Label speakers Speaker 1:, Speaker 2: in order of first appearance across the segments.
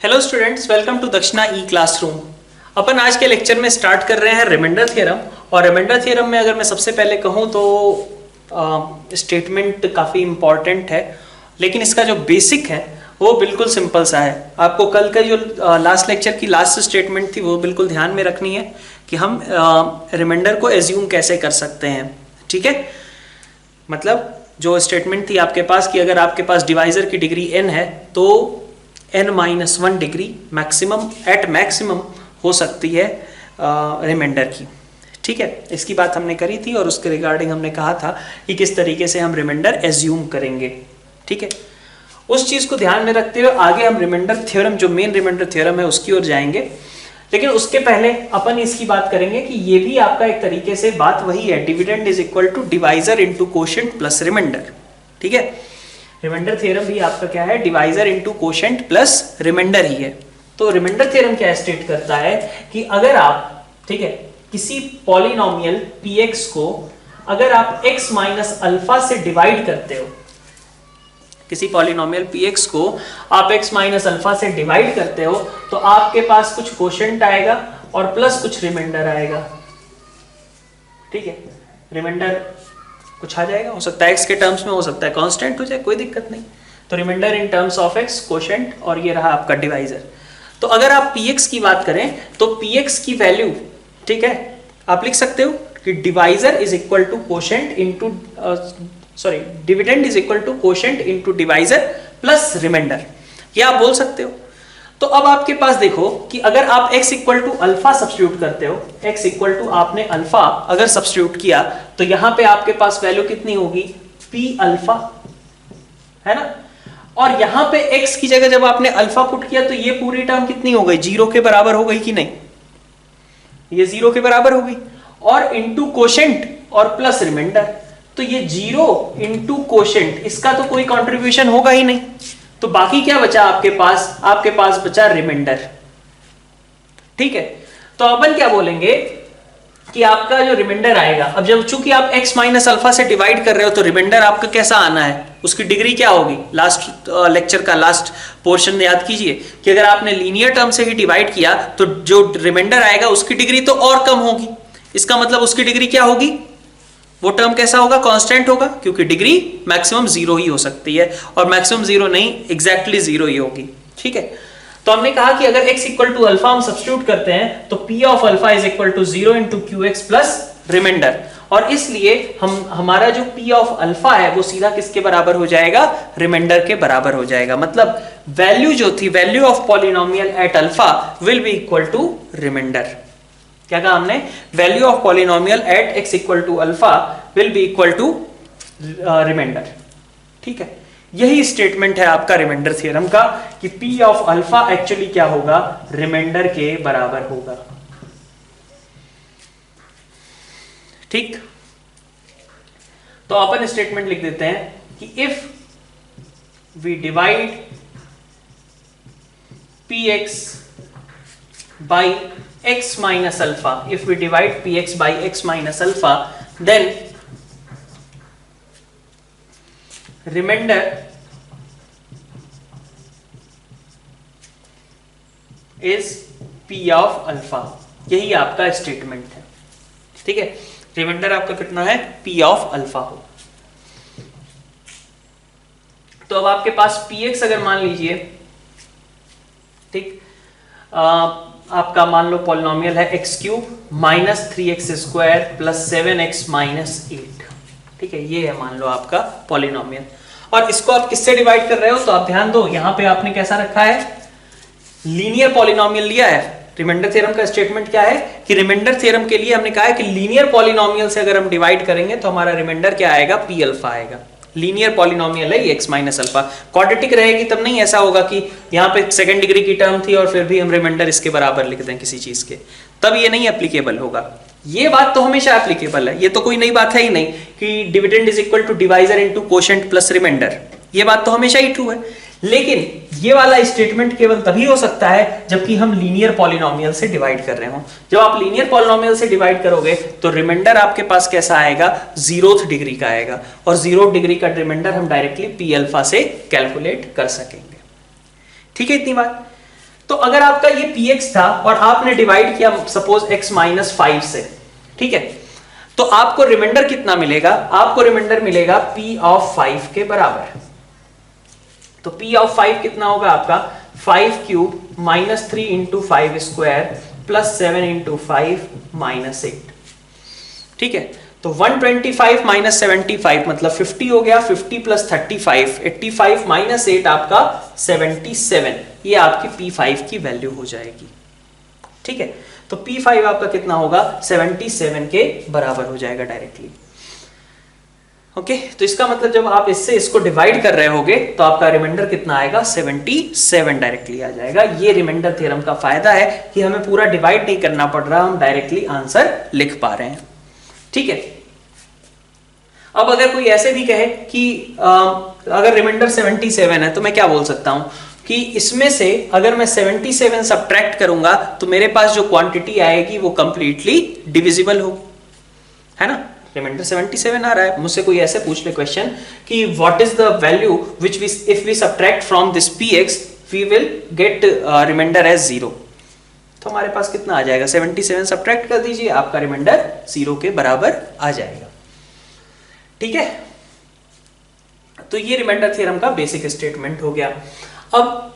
Speaker 1: Hello students, welcome to दक्षिणा ई classroom. अपन आज के लेक्चर में स्टार्ट कर रहे हैं रिमाइंडर थ्योरम। और रिमाइंडर थ्योरम में अगर मैं सबसे पहले कहूँ तो स्टेटमेंट काफ़ी इम्पॉर्टेंट है, लेकिन इसका जो बेसिक है वो बिल्कुल सिंपल सा है। आपको कल का जो लास्ट लेक्चर की लास्ट स्टेटमेंट थी वो बिल्कुल ध्यान में रखनी है कि हम रिमाइंडर को एज्यूम कैसे कर सकते हैं। ठीक है, मतलब जो स्टेटमेंट थी आपके पास कि अगर आपके पास डिवाइजर की डिग्री n है तो n-1 डिग्री मैक्सिमम हो सकती है रिमाइंडर की। ठीक है, इसकी बात हमने करी थी और उसके रिगार्डिंग हमने कहा था कि किस तरीके से हम रिमाइंडर एज्यूम करेंगे। ठीक है, उस चीज़ को ध्यान में रखते हुए आगे हम रिमाइंडर थ्योरम, जो मेन रिमाइंडर थ्योरम है, उसकी ओर जाएंगे। लेकिन उसके पहले अपन इसकी बात करेंगे कि ये भी आपका एक तरीके से बात वही है, dividend is equal to divisor into quotient plus remainder. ठीक है, रिमाइंडर थ्योरम भी आपका क्या है, divisor into quotient plus remainder ही है। तो रिमाइंडर थ्योरम क्या स्टेट करता है कि अगर आप, ठीक है, किसी पॉलिनोमियल px को अगर आप x माइनस अल्फा से डिवाइड करते हो, किसी पॉलिनोमियल px को आप x माइनस अल्फा से डिवाइड करते हो तो आपके पास कुछ कोशेंट आएगा और प्लस कुछ रिमाइंडर आएगा। ठीक है, रिमाइंडर कुछ आ जाएगा, हो सकता है x के टर्म्स में, हो सकता है कांस्टेंट हो जाए, कोई दिक्कत नहीं। तो remainder in terms of x quotient, और ये रहा आपका डिवाइजर। तो अगर आप px की बात करें तो px की वैल्यू, ठीक है, आप लिख सकते हो कि divisor is equal to quotient into dividend is equal to quotient into divisor plus remainder, ये आप बोल सकते हो। तो अब आपके पास देखो कि अगर आप x equal to alpha substitute करते हो, x इक्वल टू आपने अल्फा अगर सब्स्टिट्यूट किया तो यहां पे आपके पास वैल्यू कितनी होगी, p अल्फा, है ना। और यहां पे x की जगह जब आपने अल्फा पुट किया तो ये पूरी टर्म कितनी हो गई, 0 के बराबर हो गई कि नहीं, ये 0 के बराबर हो गई। और इंटू कोशेंट और प्लस रिमाइंडर, तो ये 0 इंटू कोशेंट, इसका तो कोई कंट्रीब्यूशन होगा ही नहीं। तो बाकी क्या बचा आपके पास बचा रिमाइंडर। ठीक है, तो अपन क्या बोलेंगे कि आपका जो रिमाइंडर आएगा, अब जब चूंकि आप x माइनस अल्फा से डिवाइड कर रहे हो तो रिमाइंडर आपका कैसा आना है, उसकी डिग्री क्या होगी। लास्ट लेक्चर का लास्ट पोर्शन याद कीजिए कि अगर आपने लीनियर टर्म से ही डिवाइड किया तो जो रिमाइंडर आएगा उसकी डिग्री तो और कम होगी। इसका मतलब उसकी डिग्री क्या होगी, वो टर्म कैसा होगा, कांस्टेंट होगा, क्योंकि डिग्री मैक्सिमम 0 ही हो सकती है, और मैक्सिमम 0 नहीं, एग्जैक्टली 0 ही होगी। ठीक है, तो हमने कहा कि अगर x इक्वल टू अल्फा हम सब्स्टिट्यूट करते हैं तो p of alpha is equal to 0 into qx plus remainder, और इसलिए हमारा जो p ऑफ अल्फा है वो सीधा किसके बराबर हो जाएगा, रिमाइंडर के बराबर हो जाएगा। मतलब वैल्यू जो थी, value of polynomial at alpha will be equal to remainder. क्या कहा हमने, value of polynomial at x equal to alpha will be equal to remainder. ठीक है, यही स्टेटमेंट है आपका रिमाइंडर थ्योरम का कि p ऑफ अल्फा एक्चुअली क्या होगा, रिमाइंडर के बराबर होगा। ठीक, तो अपन स्टेटमेंट लिख देते हैं कि if we divide px by x minus alpha, if we divide px by x minus alpha, then remainder is p of alpha। यही आपका स्टेटमेंट है। ठीक है, रिमाइंडर आपका कितना है, p of alpha हो। तो अब आपके पास px अगर मान लीजिए, ठीक, आपका मान लो पॉलिनोमियल है x cube minus 3x square plus 7x minus 8। ठीक है, ये है मान लो आपका पॉलिनोमियल, और इसको आप किससे डिवाइड कर रहे हो, तो आप ध्यान दो यहां पे आपने कैसा रखा है, लीनियर पॉलिनोमियल लिया है। रिमाइंडर थ्योरम का स्टेटमेंट क्या है कि रिमाइंडर थ्योरम के लिए हमने कहा है कि लीनियर पॉलिनोमियल से अगर हम डिवाइड करेंगे तो हमारा रिमाइंडर क्या आएगा, p अल्फा आएगा। लीनियर पॉलिनोमियल है ये x माइनस अल्फा, क्वाड्रेटिक रहेगी तब नहीं ऐसा होगा कि यहाँ पे सेकंड डिग्री की टर्म थी और फिर भी हम रिमाइंडर इसके बराबर लिख दें किसी चीज के, तब ये नहीं एप्लीकेबल होगा। ये बात तो हमेशा एप्लीकेबल है, ये तो कोई नई बात है ही नहीं कि dividend is equal to divisor into quotient plus remainder, ये बात तो हमेशा ही ट्रू है। लेकिन ये वाला स्टेटमेंट केवल तभी हो सकता है जबकि हम लीनियर पॉलिनोमियल से डिवाइड कर रहे हो। जब आप लीनियर पॉलिनोमियल से डिवाइड करोगे तो रिमाइंडर आपके पास कैसा आएगा, 0th डिग्री का आएगा, और 0th डिग्री का रिमाइंडर हम डायरेक्टली p अल्फा से कैलकुलेट कर सकेंगे। ठीक है, इतनी बात। तो अगर आपका ये px था और आपने डिवाइड किया सपोज x माइनस 5 से, ठीक है, तो आपको रिमाइंडर कितना मिलेगा? आपको रिमाइंडर मिलेगा p ऑफ 5 के बराबर। तो p ऑफ 5 कितना होगा आपका? 5 cube minus 3 into 5 square plus 7 into 5 minus 8, ठीक है। तो 125 माइनस 75 मतलब 50 हो गया, 50 प्लस 35 85 माइनस 8 आपका 77, ये आपकी P5 की वैल्यू हो जाएगी, ठीक है। तो P5 आपका कितना होगा? 77 के बराबर हो जाएगा डायरेक्टली। ओके, तो इसका मतलब जब आप इससे इसको डिवाइड कर रहे होगे तो आपका रिमाइंडर कितना आएगा? 77 डायरेक्टली आ जाएगा। ये रिमाइंडर थ्योरम का फायदा है कि हमें पूरा डिवाइड नहीं करना पड़ रहा, हम डायरेक्टली आंसर लिख पा रहे हैं, ठीक है। अब अगर कोई ऐसे भी कहे कि अगर रिमाइंडर 77 है तो मैं क्या बोल सकता हूं कि इसमें से अगर मैं 77 सब्ट्रैक्ट करूंगा तो मेरे पास जो क्वांटिटी आएगी वो कंप्लीटली डिविजिबल हो, है ना। रिमाइंडर 77 आ रहा है, मुझसे कोई ऐसे पूछ ले क्वेश्चन कि what is the value which we if we subtract from this px we will get remainder as 0, तो हमारे पास कितना आ जाएगा? 77 सब्ट्रैक्ट कर दीजिए, आपका रिमाइंडर 0 के बराबर आ जाएगा, ठीक है। तो ये रिमाइंडर थ्योरम का बेसिक स्टेटमेंट हो गया। अब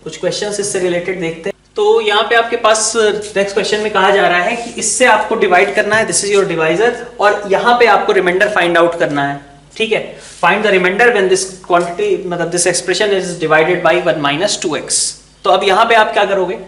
Speaker 1: कुछ क्वेश्चंस इससे रिलेटेड देखते हैं। तो यहाँ पे आपके पास नेक्स्ट क्वेश्चन में कहा जा रहा है कि इससे आपको डिवाइड करना है, दिस इज योर डिवाइजर, और यहाँ पे आपको रिमाइंडर फाइंड आउट करना है, ठीक है। Find the remainder when this quantity मतलब this expression is divided by 1 minus 2x। तो अब यहाँ पे आप क्या करोगे?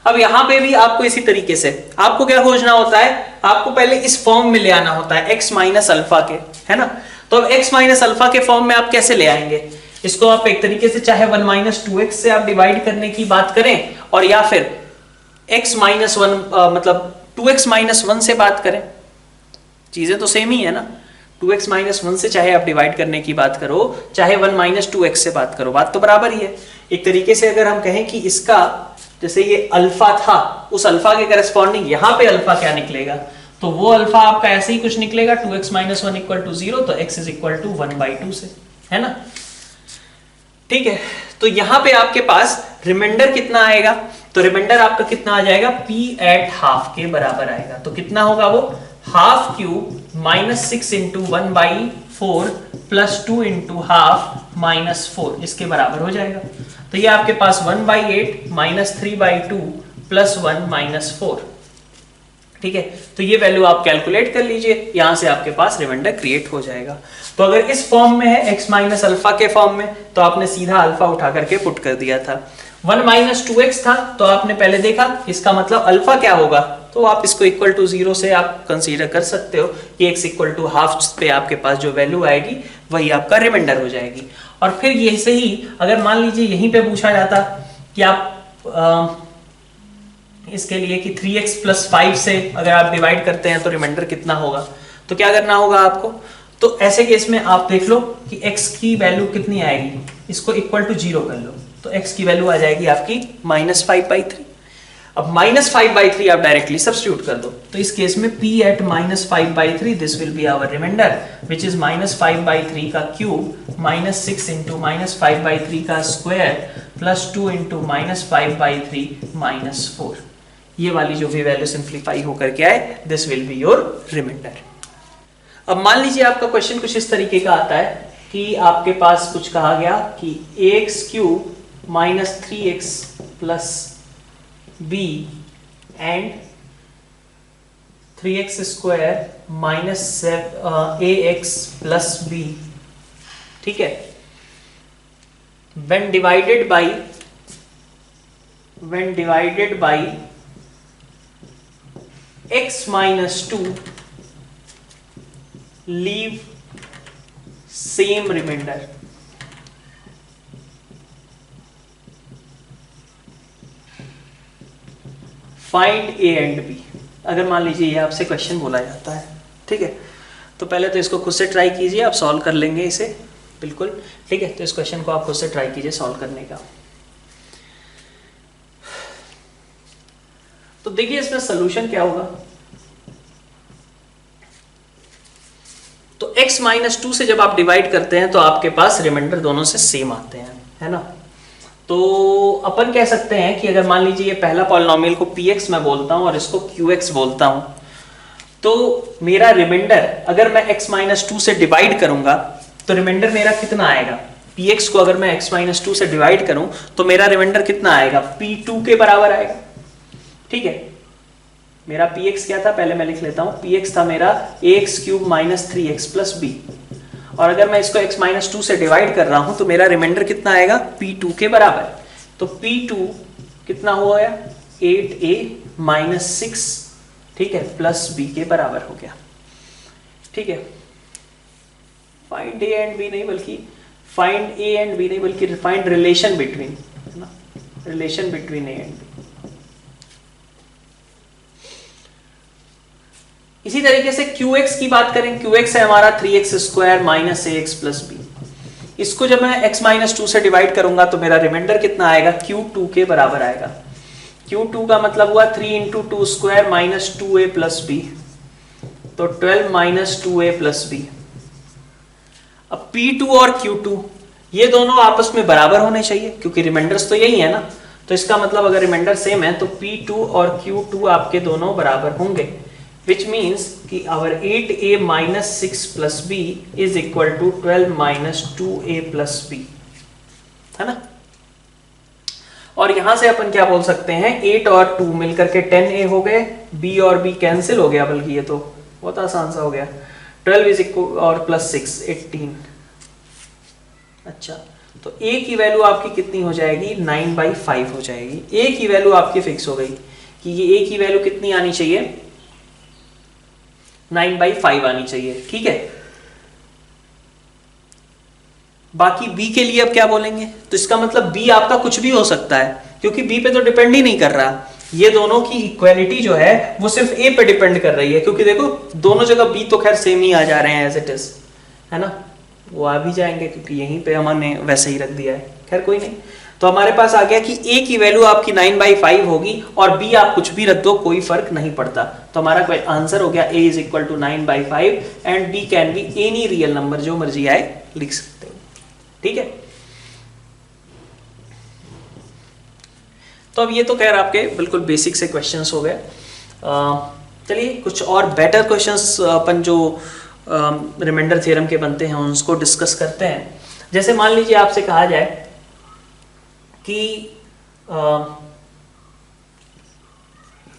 Speaker 1: अब यहाँ पे भी आपको इसी तरीके से आपको क्या खोजना होता है? आपको पहले इस फॉर्म में ले आना होता है x माइनस अल्फा के, है ना। तो अब x माइनस अल्फा के फॉर्म में आप कैसे ले आएंगे इसको? आप एक तरीके से चाहे 1 माइनस 2x से आप डिवाइड करने की बात करें, और या फिर x माइनस 1 मतलब 2x माइनस 1 से बात करें, चीजें तो सेम ही है ना। 2x माइनस 1 से चाहे आप डिवाइड करने की बात करो, चाहे 1 माइनस 2x से बात करो, बात तो बराबर ही है। एक तरीके से अगर हम कहें कि इसका जैसे ये अल्फा था, उस अल्फा के करस्पॉन्डिंग यहाँ पे अल्फा क्या निकलेगा? तो वो अल्फा आपका ऐसे ही कुछ निकलेगा, 2x माइनस 1 इक्वल टू 0, तो x इज इक्वल टू 1/2 से, है ना, ठीक है। तो यहाँ पे आपके पास रिमाइंडर कितना आएगा? तो रिमाइंडर आपका कितना आ जाएगा? p एट हाफ के बराबर आएगा। तो कितना होगा वो? Half cube minus 6 into 1/4 plus 2 into half minus 4, इसके बराबर हो जाएगा। तो ये आपके पास 1/8 माइनस 3/2 प्लस 1 माइनस 4, ठीक है। तो ये वैल्यू आप कैलकुलेट कर लीजिए, यहां से आपके पास रिमाइंडर क्रिएट हो जाएगा। तो अगर इस फॉर्म में है x माइनस अल्फा के फॉर्म में, तो आपने सीधा अल्फा उठा करके पुट कर दिया था। 1 माइनस 2x था तो आपने पहले देखा, इसका मतलब अल्फा क्या होगा, तो आप इसको इक्वल टू 0 से आप कंसीडर कर सकते हो कि x इक्वल टू हाफ पे आपके पास जो वैल्यू आएगी वही आपका रिमाइंडर हो जाएगी। और फिर यही से ही अगर मान लीजिए यहीं पे पूछा जाता कि आप इसके लिए कि 3x प्लस 5 से अगर आप डिवाइड करते हैं तो रिमाइंडर कितना होगा, तो क्या करना होगा आपको? तो ऐसे केस में आप देख लो कि x की वैल्यू कितनी आएगी, इसको इक्वल टू 0 कर लो, तो x की वैल्यू आ जाएगी आपकी -5/3। अब -5/3 आप डायरेक्टली सब्स्टिट्यूट कर दो, तो इस केस में p at -5/3 this will be our remainder which is -5/3 का क्यूब माइनस 6 इंटू -5/3 का स्क्वायर प्लस 2 इंटू -5/3 माइनस 4। ये वाली जो भी वैल्यू सिंप्लीफाई होकर के आए, this will be your remainder. अब मान लीजिए आपका क्वेश्चन कुछ इस तरीके का आता है कि आपके पास कुछ कहा गया कि ax cube minus 3x plus b and 3x square minus ax plus b, ठीक है, when divided by x minus 2 leave same remainder। Find a and b। अगर मान लीजिए ये आपसे क्वेश्चन बोला जाता है, ठीक है, तो पहले तो इसको खुद से ट्राई कीजिए, आप सॉल्व कर लेंगे इसे बिल्कुल, ठीक है। तो इस क्वेश्चन को आप खुद से ट्राई कीजिए सॉल्व करने का। तो देखिए इसमें सॉल्यूशन क्या होगा। तो x माइनस 2 से जब आप डिवाइड करते हैं तो आपके पास रिमाइंडर दोनों से सेम आते हैं, है ना। तो अपन कह सकते हैं कि अगर मान लीजिए ये पहला पॉलिनोमियल को px मैं बोलता हूं और इसको qx बोलता हूं, तो मेरा रिमाइंडर अगर मैं x माइनस 2 से डिवाइड करूंगा तो रिमाइंडर मेरा कितना आएगा, px को अगर मैं x माइनस 2 से डिवाइड करूं तो मेरा रिमाइंडर कितना आएगा, p2 के बराबर आएगा। ठीक है, मेरा px क्या था, पहले मैं लिख लेता हूं, px था मेरा ax cube minus 3x plus b, और अगर मैं इसको x माइनस 2 से डिवाइड कर रहा हूं तो मेरा रिमाइंडर कितना आएगा, p2 के बराबर। तो p2 कितना हुआ, 8a माइनस 6, ठीक है, प्लस b के बराबर हो गया। ठीक है, फाइंड a एंड b नहीं बल्कि फाइंड a एंड b नहीं बल्कि फाइंड रिलेशन बिटवीन, है ना, relation between a and b। इसी तरीके से qx की बात करें, qx है हमारा 3x square minus ax plus b। इसको जब मैं x माइनस 2 से डिवाइड करूंगा तो मेरा रिमाइंडर कितना आएगा, q2 के बराबर आएगा। q2 का मतलब हुआ 3 into 2 square minus 2a plus b, तो 12 माइनस 2a प्लस b। अब p2 और q2 ये दोनों आपस में बराबर होने चाहिए क्योंकि रिमाइंडर्स तो यही है ना, तो इसका मतलब अगर रिमाइंडर सेम है तो p2 और q2 आपके दोनों बराबर होंगे, which means कि our 8a minus 6 plus b is equal to 12 minus 2a plus b, है ना। और यहां से अपन क्या बोल सकते हैं, 8 और 2 मिलकर के 10a हो गए, b और b कैंसिल हो गया, बल्कि ये तो बहुत आसान सा हो गया, 12 is equal और प्लस 6 18। अच्छा, तो a की वैल्यू आपकी कितनी हो जाएगी, 9/5 हो जाएगी। a की वैल्यू आपकी फिक्स हो गई कि ये a की वैल्यू कितनी आनी चाहिए, 9/5 आनी चाहिए। ठीक है, बाकी b के लिए अब क्या बोलेंगे, तो इसका मतलब b आपका कुछ भी हो सकता है क्योंकि b पे तो डिपेंड ही नहीं कर रहा। ये दोनों की इक्वालिटी जो है वो सिर्फ a पे डिपेंड कर रही है क्योंकि देखो दोनों जगह b तो खैर सेम ही आ जा रहे हैं एज इट इज, है ना, वो आ भी जाएंगे क्योंकि यहीं पे हमने वैसे ही रख दिया है। खैर कोई नहीं, तो हमारे पास आ गया कि a की वैल्यू आपकी 9/5 होगी और b आप कुछ भी रख दो, कोई फर्क नहीं पड़ता। तो हमारा आंसर हो गया a is equal to 9/5 and b can be any real number, जो मर्जी आए लिख सकते हो। ठीक है, तो अब ये तो खैर आपके बिल्कुल बेसिक से क्वेश्चंस हो गए। चलिए कुछ और बेटर क्वेश्चंस अपन जो रिमाइंडर थ्योरम के बनते हैं उसको डिस्कस करते हैं। जैसे मान लीजिए आपसे कहा जाए कि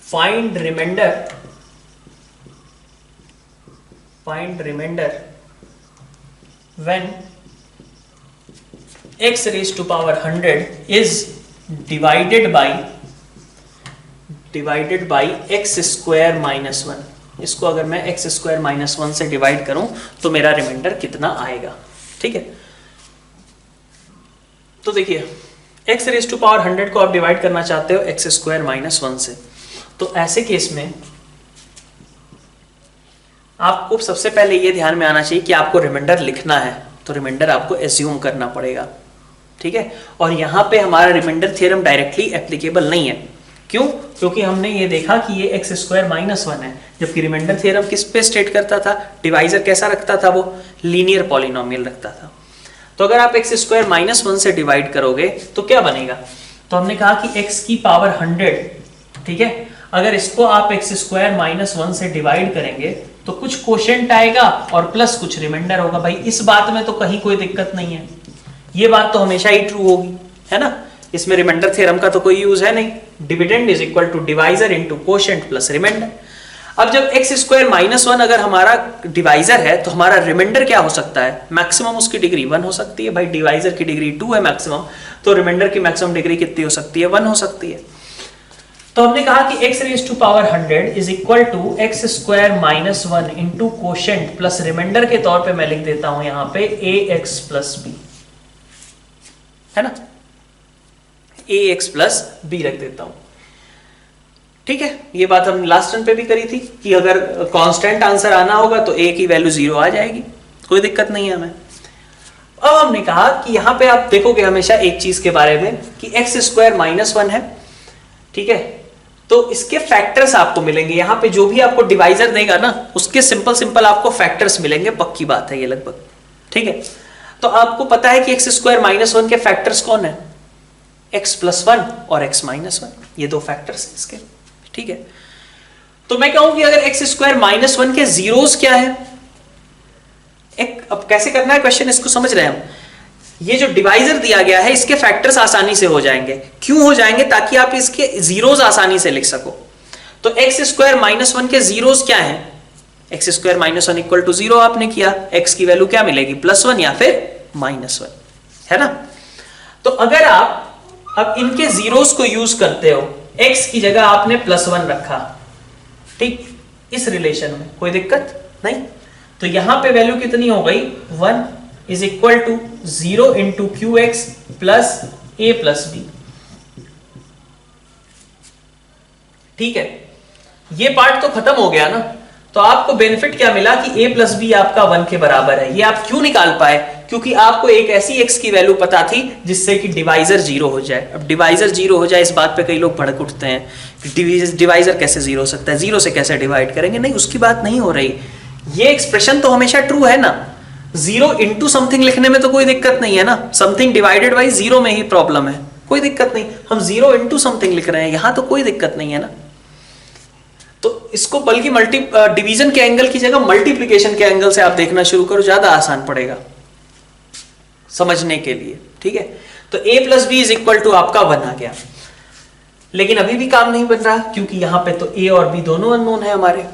Speaker 1: find remainder when x raised to power 100 is divided by x square minus 1। इसको अगर मैं x square minus 1 से डिवाइड करूं तो मेरा रिमाइंडर कितना आएगा। ठीक है, तो देखिए x रेज टू पावर 100 को आप डिवाइड करना चाहते हो x स्क्वायर माइनस 1 से, तो ऐसे केस में आपको सबसे पहले ये ध्यान में आना चाहिए कि आपको रिमाइंडर लिखना है, तो रिमाइंडर आपको एज्यूम करना पड़ेगा। ठीक है, और यहाँ पे हमारा रिमाइंडर थ्योरम डायरेक्टली एप्लीकेबल नहीं है। क्यों? क्योंकि हमने ये देखा कि ये x स्क्वायर माइनस 1 है, जबकि रिमाइंडर थ्योरम किस पे स्टेट करता था, डिवाइजर कैसा रखता था, वो लीनियर पॉलिनोमियल रखता था। तो अगर आप x स्क्वायर माइनस 1 से डिवाइड करोगे तो क्या बनेगा, तो हमने कहा कि x की पावर 100, ठीक है, अगर इसको आप x स्क्वायर माइनस 1 से डिवाइड करेंगे तो कुछ कोशेंट आएगा और प्लस कुछ रिमाइंडर होगा। भाई इस बात में तो कहीं कोई दिक्कत नहीं है, ये बात तो हमेशा ही ट्रू होगी, है ना, इसमें रिमाइंडर थ्योरम का तो कोई यूज है नहीं। Dividend is equal to divisor into quotient plus remainder. अब जब x स्क्वायर माइनस 1 अगर हमारा डिवाइजर है तो हमारा रिमाइंडर क्या हो सकता है, मैक्सिमम उसकी डिग्री 1 हो सकती है। भाई डिवाइजर की डिग्री 2 है मैक्सिमम, तो रिमाइंडर की मैक्सिमम डिग्री कितनी हो सकती है, 1 हो सकती है। तो हमने कहा कि x raise to power 100 is equal to x square minus 1 into quotient plus remainder के तौर पे मैं लिख देता हूं यहां पे ax प्लस b, है ना, ax प्लस b रख देता हूं। ठीक है, ये बात हम लास्ट टर्म पे भी करी थी कि अगर कांस्टेंट आंसर आना होगा तो a की वैल्यू 0 आ जाएगी, कोई दिक्कत नहीं है हमें। अब हमने कहा कि यहां पे आप देखोगे हमेशा एक चीज के बारे में कि x स्क्वायर माइनस 1 है, ठीक है, तो इसके फैक्टर्स आपको मिलेंगे। यहां पे जो भी आपको डिवाइजर देगा ना उसके सिंपल आपको फैक्टर्स मिलेंगे, पक्की बात है ये लगभग। ठीक है, तो आपको पता है कि x स्क्वायर माइनस 1 के फैक्टर्स कौन है, x प्लस 1 और x माइनस 1, ये दो फैक्टर्स हैं इसके, ठीक है। तो मैं कहूं कि अगर x स्क्वायर माइनस 1 के जीरोस क्या है, अब कैसे करना है क्वेश्चन, इसको समझ रहे हैं हम। ये जो डिवाइजर दिया गया है इसके फैक्टर्स आसानी से हो जाएंगे। क्यों हो जाएंगे? ताकि आप इसके जीरोस आसानी से लिख सको। तो x स्क्वायर माइनस 1 के जीरोस क्या है, x square minus 1 equal to 0 आपने किया, x की वैल्यू क्या मिलेगी, +1 या फिर -1, है ना। तो अगर आप अब इनके जीरोस को यूज करते हो, x की जगह आपने +1 रखा, ठीक, इस रिलेशन में कोई दिक्कत नहीं। तो यहां पे वैल्यू कितनी हो गई, 1 is equal to 0 into q x plus a plus b, ठीक है। ये पार्ट तो खत्म हो गया ना। तो आपको बेनिफिट क्या मिला कि a प्लस बी आपका 1 के बराबर है। ये आप क्यों निकाल पाए, क्योंकि आपको एक ऐसी x की वैल्यू पता थी जिससे कि डिवाइजर 0 हो जाए। अब डिवाइजर 0 हो जाए, इस बात पे कई लोग भड़क उठते हैं कि डिवाइजर कैसे 0 हो सकता है, 0 से कैसे डिवाइड करेंगे। नहीं, उसकी बात नहीं हो रही। ये एक्सप्रेशन तो हमेशा ट्रू है ना। 0 इंटू समथिंग लिखने में तो कोई दिक्कत नहीं है ना। समथिंग डिवाइडेड बाई 0 में ही प्रॉब्लम है, कोई दिक्कत नहीं। हम 0 इंटू समथिंग लिख रहे हैं, यहां तो कोई दिक्कत नहीं है ना। तो इसको बल्कि डिवीजन के एंगल की जगह मल्टीप्लिकेशन के एंगल से आप देखना शुरू करो, ज्यादा आसान पड़ेगा समझने के लिए, ठीक है। तो a plus b is equal to आपका 1 आ गया। लेकिन अभी भी काम नहीं बन रहा, क्योंकि यहां पे तो a और b दोनों अननोन है हमारे।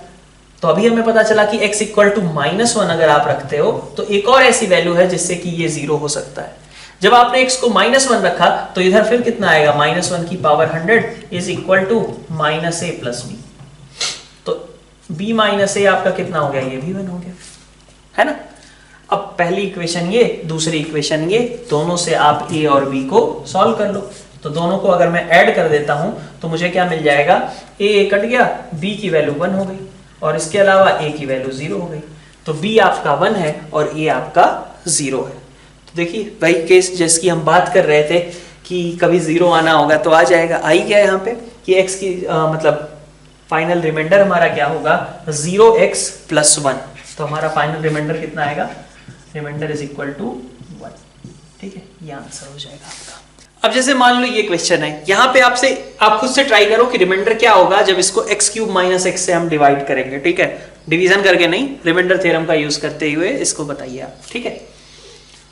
Speaker 1: तो अभी हमें पता चला कि x इक्वल टू -1 अगर आप रखते हो तो एक और ऐसी वैल्यू है जिससे कि ये 0 हो सकता है। जब आपने x को -1 रखा तो इधर फिर कितना आएगा, -1 की power 100 is equal to -a plus b. तो b माइनस a आपका कितना हो गया, ये भी 1 हो गया, है ना। अब पहली इक्वेशन ये, दूसरी इक्वेशन ये, दोनों से आप a और b को सॉल्व कर लो। तो दोनों को अगर मैं ऐड कर देता हूं तो मुझे क्या मिल जाएगा, a कट गया, b की वैल्यू 1 हो गई और इसके अलावा a की वैल्यू 0 हो गई। तो b आपका 1 है और a आपका 0 है। तो देखिए वही केस जिसकी हम बात कर रहे थे कि कभी 0 आना होगा तो आ जाएगा। आई क्या है यहाँ पे कि x की मतलब फाइनल रिमाइंडर हमारा क्या होगा, 0x प्लस 1। तो हमारा फाइनल रिमाइंडर कितना आएगा, रिमाइंडर इज इक्वल टू 1, ठीक है। ये आंसर हो जाएगा आपका। अब जैसे मान लो ये क्वेश्चन है, यहाँ पे आप खुद से ट्राई करो कि रिमाइंडर क्या होगा जब इसको x क्यूब माइनस x से हम डिवाइड करेंगे, ठीक है। डिवीजन करके नहीं, रिमाइंडर थ्योरम का यूज करते हुए इसको बताइए आप, ठीक है।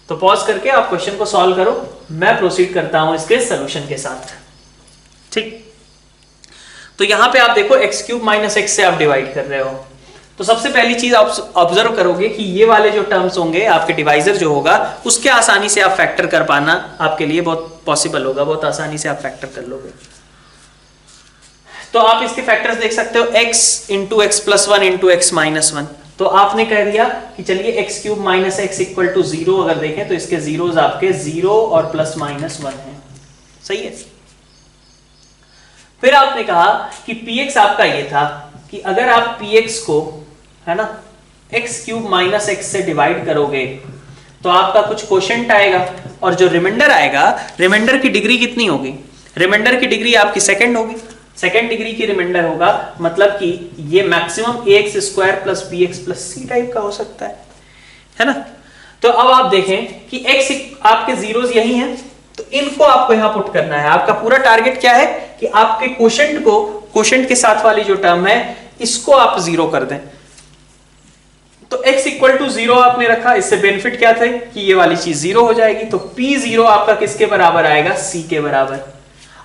Speaker 1: तो पॉज करके आप क्वेश्चन को सॉल्व करो, मैं प्रोसीड करता हूं इसके सोल्यूशन के साथ, ठीक। तो यहां पे आप देखो x क्यूब माइनस x से आप डिवाइड कर रहे हो। तो सबसे पहली चीज आप ऑब्जर्व करोगे कि ये वाले जो टर्म्स होंगे, आपके डिवाइजर जो होगा, उसके आसानी से आप फैक्टर कर पाना आपके लिए बहुत पॉसिबल होगा, बहुत आसानी से आप फैक्टर कर लोगे। तो आप इसके फैक्टर्स देख सकते हो, x into x plus 1 into x minus 1। तो आपने कह दिया कि चलिए x cube minus x equal to 0 अगर देखें तो इसके जीरोस आपके 0 और प्लस माइनस 1 है, सही है। फिर आपने कहा कि px आपका ये था कि अगर आप px को, है ना, x क्यूब माइनस एक्स से डिवाइड करोगे तो आपका कुछ क्वोशिएंट आएगा और जो रिमाइंडर आएगा, रिमाइंडर की डिग्री कितनी होगी, रिमाइंडर की डिग्री आपकी सेकंड होगी, सेकंड डिग्री की रिमाइंडर होगा, मतलब कि ये maximum ax square plus bx plus c type का हो सकता है ना। तो अब आप देखें कि x आपके जीरोस यही हैं, तो इनको आपको यहां पुट करना है। आपका पूरा टारगेट क्या है कि आपके क्वोशिएंट को, क्वोशिएंट के साथ वाली जो टर्म है इसको आप 0 कर दें। तो x इक्वल टू 0 आपने रखा, इससे बेनिफिट क्या था कि ये वाली चीज 0 हो जाएगी। तो p0 आपका किसके बराबर आएगा, c के बराबर।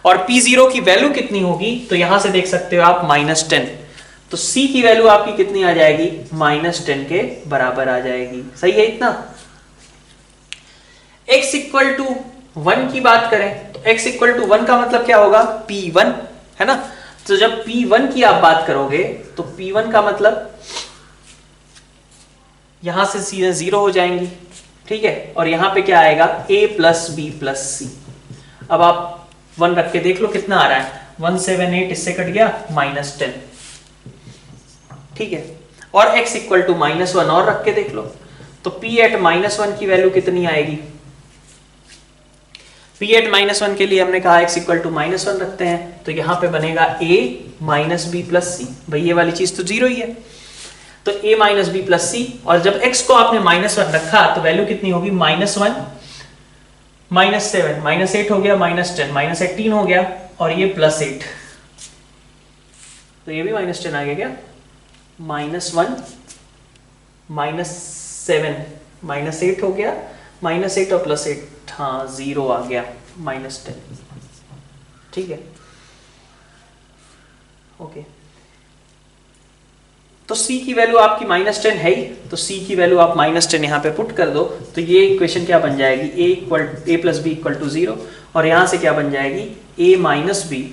Speaker 1: और p0 की वैल्यू कितनी होगी, तो यहां से देख सकते हो आप -10। तो c की वैल्यू आपकी कितनी आ जाएगी, -10 के बराबर आ जाएगी, सही है इतना। x इक्वल टू 1 की बात करें तो x इक्वल टू 1 का मतलब क्या होगा, p1, है ना। तो जब p1 की आप बात करोगे तो p1 का मतलब यहां से सीधे 0 हो जाएंगी, ठीक है। और यहां पे क्या आएगा, a प्लस बी प्लस सी। अब आप 1 रख के देख लो कितना आ रहा है, 178, इससे कट गया -10, ठीक है। और x इक्वल टू -1 और रख के देख लो तो p एट -1 की वैल्यू कितनी आएगी, p एट -1 के लिए हमने कहा x इक्वल टू -1 रखते हैं, तो यहां पे बनेगा a माइनस बी प्लस सी। भाई ये वाली चीज तो 0 ही है, तो a माइनस बी प्लस सी। और जब x को आपने -1 रखा तो वैल्यू कितनी होगी, -1 -7 -8 हो गया, -10 -18 हो गया, और ये +8, तो ये भी -10 आ गया क्या, -1 -7 -8 हो गया, -8 और +8, हाँ 0 आ गया, -10, ठीक है, ओके। तो c की वैल्यू आपकी -10 है ही, तो c की वैल्यू आप -10 यहाँ पे पुट कर दो, तो ये इक्वेशन क्या बन जाएगी, a + b = 0, और यहाँ से क्या बन जाएगी, a - b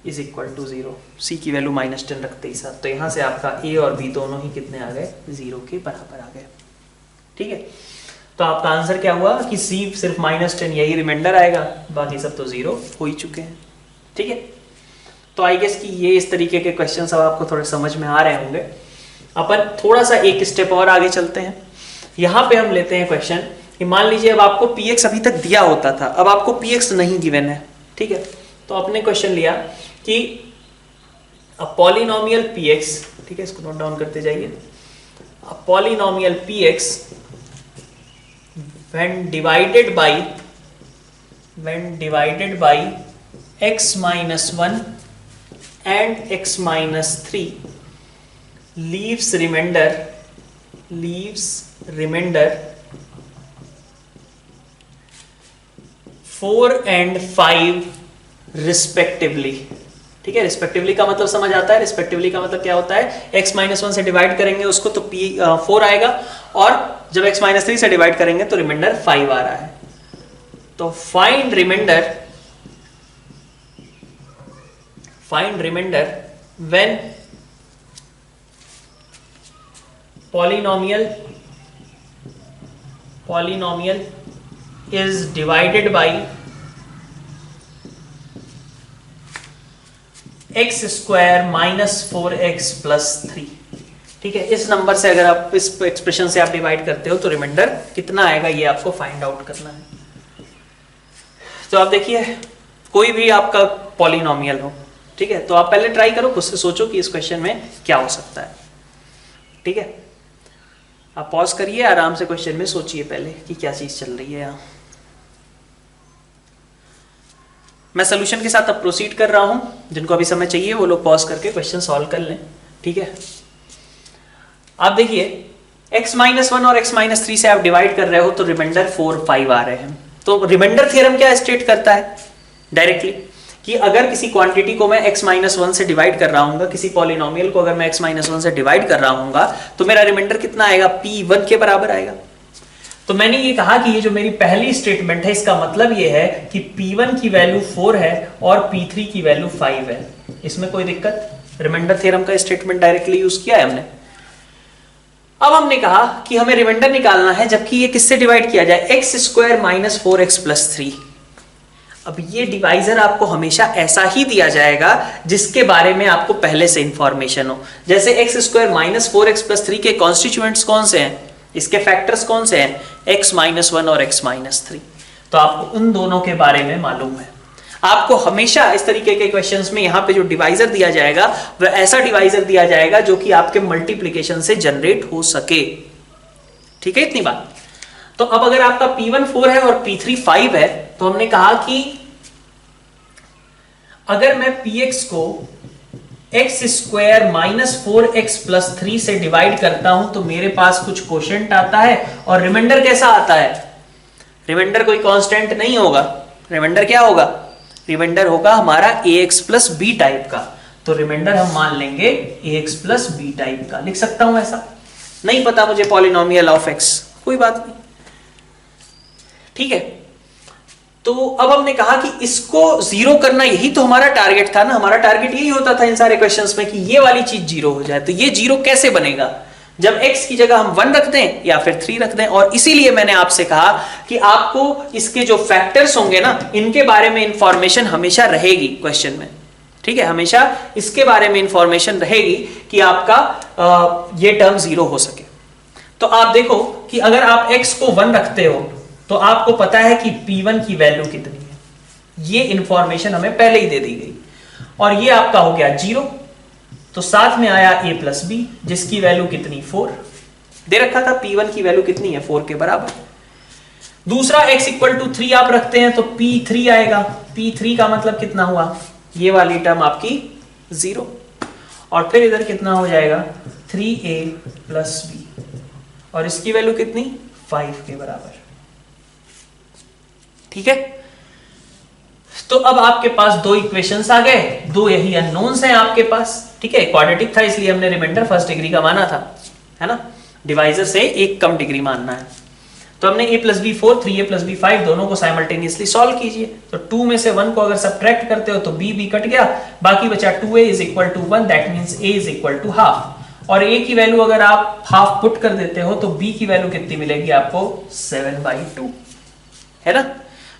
Speaker 1: = 0, c की वैल्यू -10 रखते ही साथ, तो यहाँ से आपका a और b दोनों ही कितने आ गए, 0 के बराबर आ गए, ठीक है। तो आपका आंसर क्या हुआ कि c सिर्फ -10 यही रिमाइंडर आएगा, बाकी सब तो 0 हो ही चुके हैं, ठीक है। तो आई गेस कि ये इस तरीके के क्वेश्चन अब आपको थोड़े समझ में आ रहे होंगे। अपन थोड़ा सा एक स्टेप और आगे चलते हैं। यहाँ पे हम लेते हैं क्वेश्चन कि मान लीजिए अब आपको px अभी तक दिया होता था, अब आपको px नहीं गिवन है, ठीक है। तो आपने क्वेश्चन लिया कि पॉलिनोमियल px, ठीक है, इसको नोट डाउन करते जाइए, polynomial px when divided by x - 1 and x - 3 leaves remainder 4 and 5 respectively, ठीक है। रिस्पेक्टिवली का मतलब समझ आता है, रिस्पेक्टिवली का मतलब क्या होता है, x - 1 से डिवाइड करेंगे उसको तो 4 आएगा, और जब x - 3 से डिवाइड करेंगे तो रिमाइंडर 5 आ रहा है। तो find remainder when polynomial is divided by x square minus 4x plus 3, ठीक है। इस नंबर से अगर आप इस एक्सप्रेशन से आप डिवाइड करते हो तो रिमाइंडर कितना आएगा ये आपको फाइंड आउट करना है। तो आप देखिए कोई भी आपका पॉलिनोमियल हो, ठीक है, तो आप पहले ट्राई करो, खुद से सोचो कि इस क्वेश्चन में क्या हो सकता है, ठीक है। आप पॉज करिए, आराम से क्वेश्चन में सोचिए पहले कि क्या चीज चल रही है यहाँ। मैं सोल्यूशन के साथ अब प्रोसीड कर रहा हूं, जिनको अभी समय चाहिए वो लोग पॉज करके क्वेश्चन सॉल्व कर लें, ठीक है। आप देखिए x - 1 और x - 3 से आप डिवाइड कर रहे हो तो रिमाइंडर 4 5 आ रहे हैं। तो रिमाइंडर थ्योरम क्या स्टेट करता है डायरेक्टली कि अगर किसी क्वांटिटी को मैं x - 1 से डिवाइड कर रहा हूँ, किसी पॉलिनोमियल को अगर मैं x - 1 से डिवाइड कर रहा हूँ, तो मेरा रिमाइंडर कितना आएगा, p1 के बराबर आएगा। तो मैंने ये कहा कि ये जो मेरी पहली स्टेटमेंट है इसका मतलब ये है कि p1 की वैल्यू 4 है और p3 की वैल्यू 5 है। इसमें कोई दिक्कत, रिमाइंडर थ्योरम का स्टेटमेंट डायरेक्टली यूज किया है हमने। अब हमने कहा कि हमें रिमाइंडर निकालना है, जबकि ये किससे डिवाइड किया जाए, x square minus 4x plus 3। अब ये डिवाइजर आपको हमेशा ऐसा ही दिया जाएगा जिसके बारे में आपको पहले से इंफॉर्मेशन हो। जैसे x square minus 4x plus 3 के कॉन्स्टिट्यूएंट्स कौन से हैं, इसके फैक्टर्स कौन से हैं, x माइनस 1 और x माइनस 3। तो आपको उन दोनों के बारे में मालूम है। आपको हमेशा इस तरीके के क्वेश्चंस में यहाँ पे जो डिवाइजर दिया जाएगा वह ऐसा डिवाइजर दिया जाएगा जो कि आपके मल्टीप्लिकेशन से जनरेट हो सके, ठीक है, इतनी बात। तो अब अगर आपका P1 4 है और P3 5 है, तो हमने कहा कि अगर मैं Px को x square minus 4x plus 3 से डिवाइड करता हूं तो मेरे पास कुछ कोशेंट आता है, और रिमाइंडर कैसा आता है, रिमाइंडर कोई कांस्टेंट नहीं होगा, रिमाइंडर क्या होगा, रिमाइंडर होगा हमारा ax प्लस b टाइप का। तो रिमाइंडर हम मान लेंगे ax प्लस b टाइप का, लिख सकता हूं ऐसा। नहीं पता मुझे पॉलिनोमियल ऑफ x, कोई बात नहीं, ठीक है। तो अब हमने कहा कि इसको जीरो करना, यही तो हमारा टारगेट था ना, हमारा टारगेट यही होता था इन सारे क्वेश्चंस में कि ये वाली चीज जीरो हो जाए। तो ये जीरो कैसे बनेगा, जब x की जगह हम 1 रख दें या फिर 3 रख दें। और इसीलिए मैंने आपसे कहा कि आपको इसके जो फैक्टर्स होंगे ना, इनके बारे में इंफॉर्मेशन हमेशा रहेगी क्वेश्चन में, ठीक है, हमेशा इसके बारे में इंफॉर्मेशन रहेगी कि आपका ये टर्म जीरो हो सके। तो आप देखो कि अगर आप x को 1 रखते हो तो आपको पता है कि P1 की वैल्यू कितनी है, ये इंफॉर्मेशन हमें पहले ही दे दी गई, और ये आपका हो गया 0। तो साथ में आया a प्लस बी जिसकी वैल्यू कितनी 4 दे रखा था, P1 की वैल्यू कितनी है 4 के बराबर। दूसरा x इक्वल टू 3 आप रखते हैं तो P3 आएगा। P3 का मतलब कितना हुआ, ये वाली टर्म आपकी 0, और फिर इधर कितना हो जाएगा 3a प्लस b, और इसकी वैल्यू कितनी 5 के बराबर। ठीक है, तो अब आपके पास दो इक्वेशंस आ गए, दो यही अननोन्स हैं आपके पास। ठीक है, क्वाड्रेटिक था इसलिए हमने रिमाइंडर फर्स्ट डिग्री का माना था, है ना, डिवाइजर से एक कम डिग्री मानना है। तो हमने a plus b 4, 3a plus b 5 दोनों को साइमल्टेनियसली सॉल्व कीजिए। तो 2 में से 1 को अगर सब्ट्रैक्ट करते हो तो b कट गया, बाकी बचा 2a is equal to 1, that means a is equal to half. और a की वैल्यू अगर आप हाफ पुट कर देते हो तो b की वैल्यू कितनी मिलेगी आपको 7/2, है ना।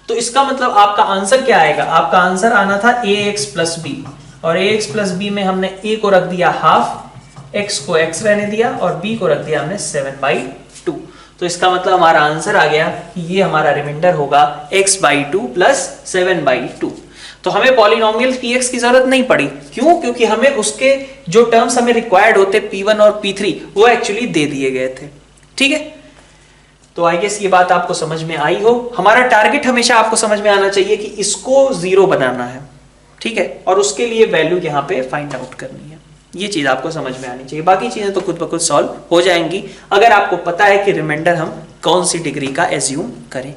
Speaker 1: तो इसका मतलब आपका आंसर क्या आएगा, आपका आंसर आना था ax प्लस बी, और ax प्लस बी में हमने a को रख दिया हाफ, x को x रहने दिया, और b को रख दिया हमने 7/2। तो इसका मतलब हमारा आंसर आ गया कि ये हमारा रिमाइंडर होगा x/2 प्लस 7/2। तो हमें पॉलिनोमियल px की जरूरत नहीं पड़ी, क्यों, क्योंकि हमें उसके जो टर्म्स हमें रिक्वायर्ड होते p1 और p3 वो एक्चुअली दे दिए गए थे। ठीक है, तो आई गेस ये बात आपको समझ में आई हो। हमारा टारगेट हमेशा आपको समझ में आना चाहिए कि इसको 0 बनाना है, ठीक है, और उसके लिए वैल्यू यहाँ पे फाइंड आउट करनी है। ये चीज आपको समझ में आनी चाहिए, बाकी चीजें तो खुद ब खुद सॉल्व हो जाएंगी अगर आपको पता है कि रिमाइंडर हम कौन सी डिग्री का एज्यूम करें।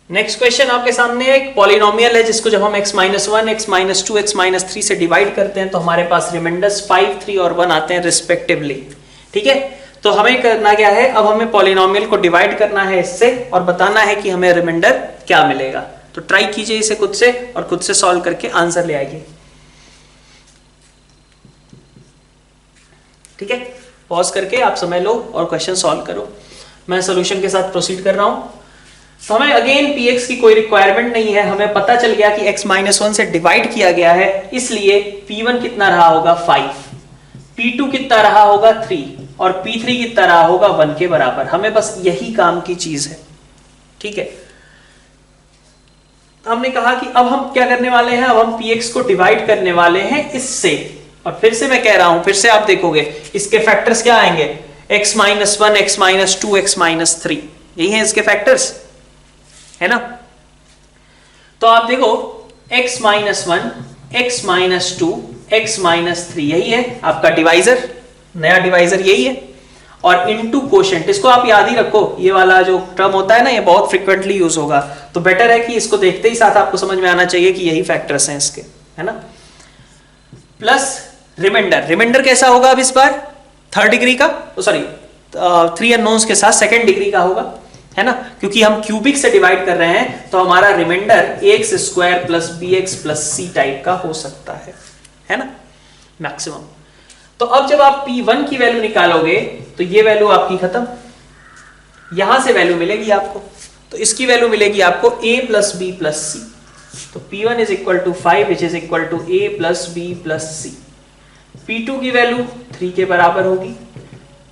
Speaker 1: नेक्स्ट क्वेश्चन आपके सामने एक पॉलिनोमियल है जिसको जब हम x-1, x-2, x-3 से डिवाइड करते हैं तो हमारे पास रिमाइंडर्स 5, 3 और 1 आते हैं रिस्पेक्टिवली। ठीक है, तो हमें करना क्या है, अब हमें पॉलिनोमियल को डिवाइड करना है इससे और बताना है कि हमें रिमाइंडर क्या मिलेगा। तो ट्राई कीजिए इसे खुद से और खुद से सॉल्व करके आंसर ले आइए। ठीक है, पॉज करके आप समय लो और क्वेश्चन सॉल्व करो। मैं सॉल्यूशन के साथ प्रोसीड कर रहा हूं। तो हमें अगेन px की कोई रिक्वायरमेंट नहीं है, हमें पता चल गया कि x-1 से डिवाइड किया गया है, इसलिए p1 कितना रहा होगा 5, p2 कितना रहा होगा 3 और p3 कितना रहा होगा 1 के बराबर। हमें बस यही काम की चीज है। ठीक है, तो हमने कहा कि अब हम क्या करने वाले हैं, अब हम px को डिवाइड करने वाले हैं इससे, और फिर से मैं कह रहा हूं, फिर से आप देखोगे इसके फैक्टर्स क्या आएंगे, x-1, x-2, x-3, यही है इसके फैक्टर्स, है ना। तो आप देखो x-1, x-2, x-3 यही है आपका डिवाइजर, नया डिवाइजर यही है, और इनटू कोशेंट, इसको आप याद ही रखो, ये वाला जो टर्म होता है ना ये बहुत फ्रीक्वेंटली यूज होगा, तो बेटर है कि इसको देखते ही साथ आपको समझ में आना चाहिए कि यही फैक्टर्स हैं इसके, है ना। प्लस रिमाइंडर, रिमाइंडर कैसा होगा अब इस बार, थर्ड डिग्री का, सॉरी 3 अननोन्स के साथ सेकंड डिग्री का होगा, है ना, क्योंकि हम क्यूबिक से डिवाइड कर रहे हैं तो हमारा remainder ax² plus bx plus c type का हो सकता है ना, मैक्सिमम। तो अब जब आप p1 की वैल्यू निकालोगे तो ये वैल्यू आपकी खत्म, यहां से वैल्यू मिलेगी आपको, तो इसकी वैल्यू मिलेगी आपको a plus b plus c। तो p1 is equal to 5 which is equal to a plus b plus c। p2 की वैल्यू 3 के बराबर होगी,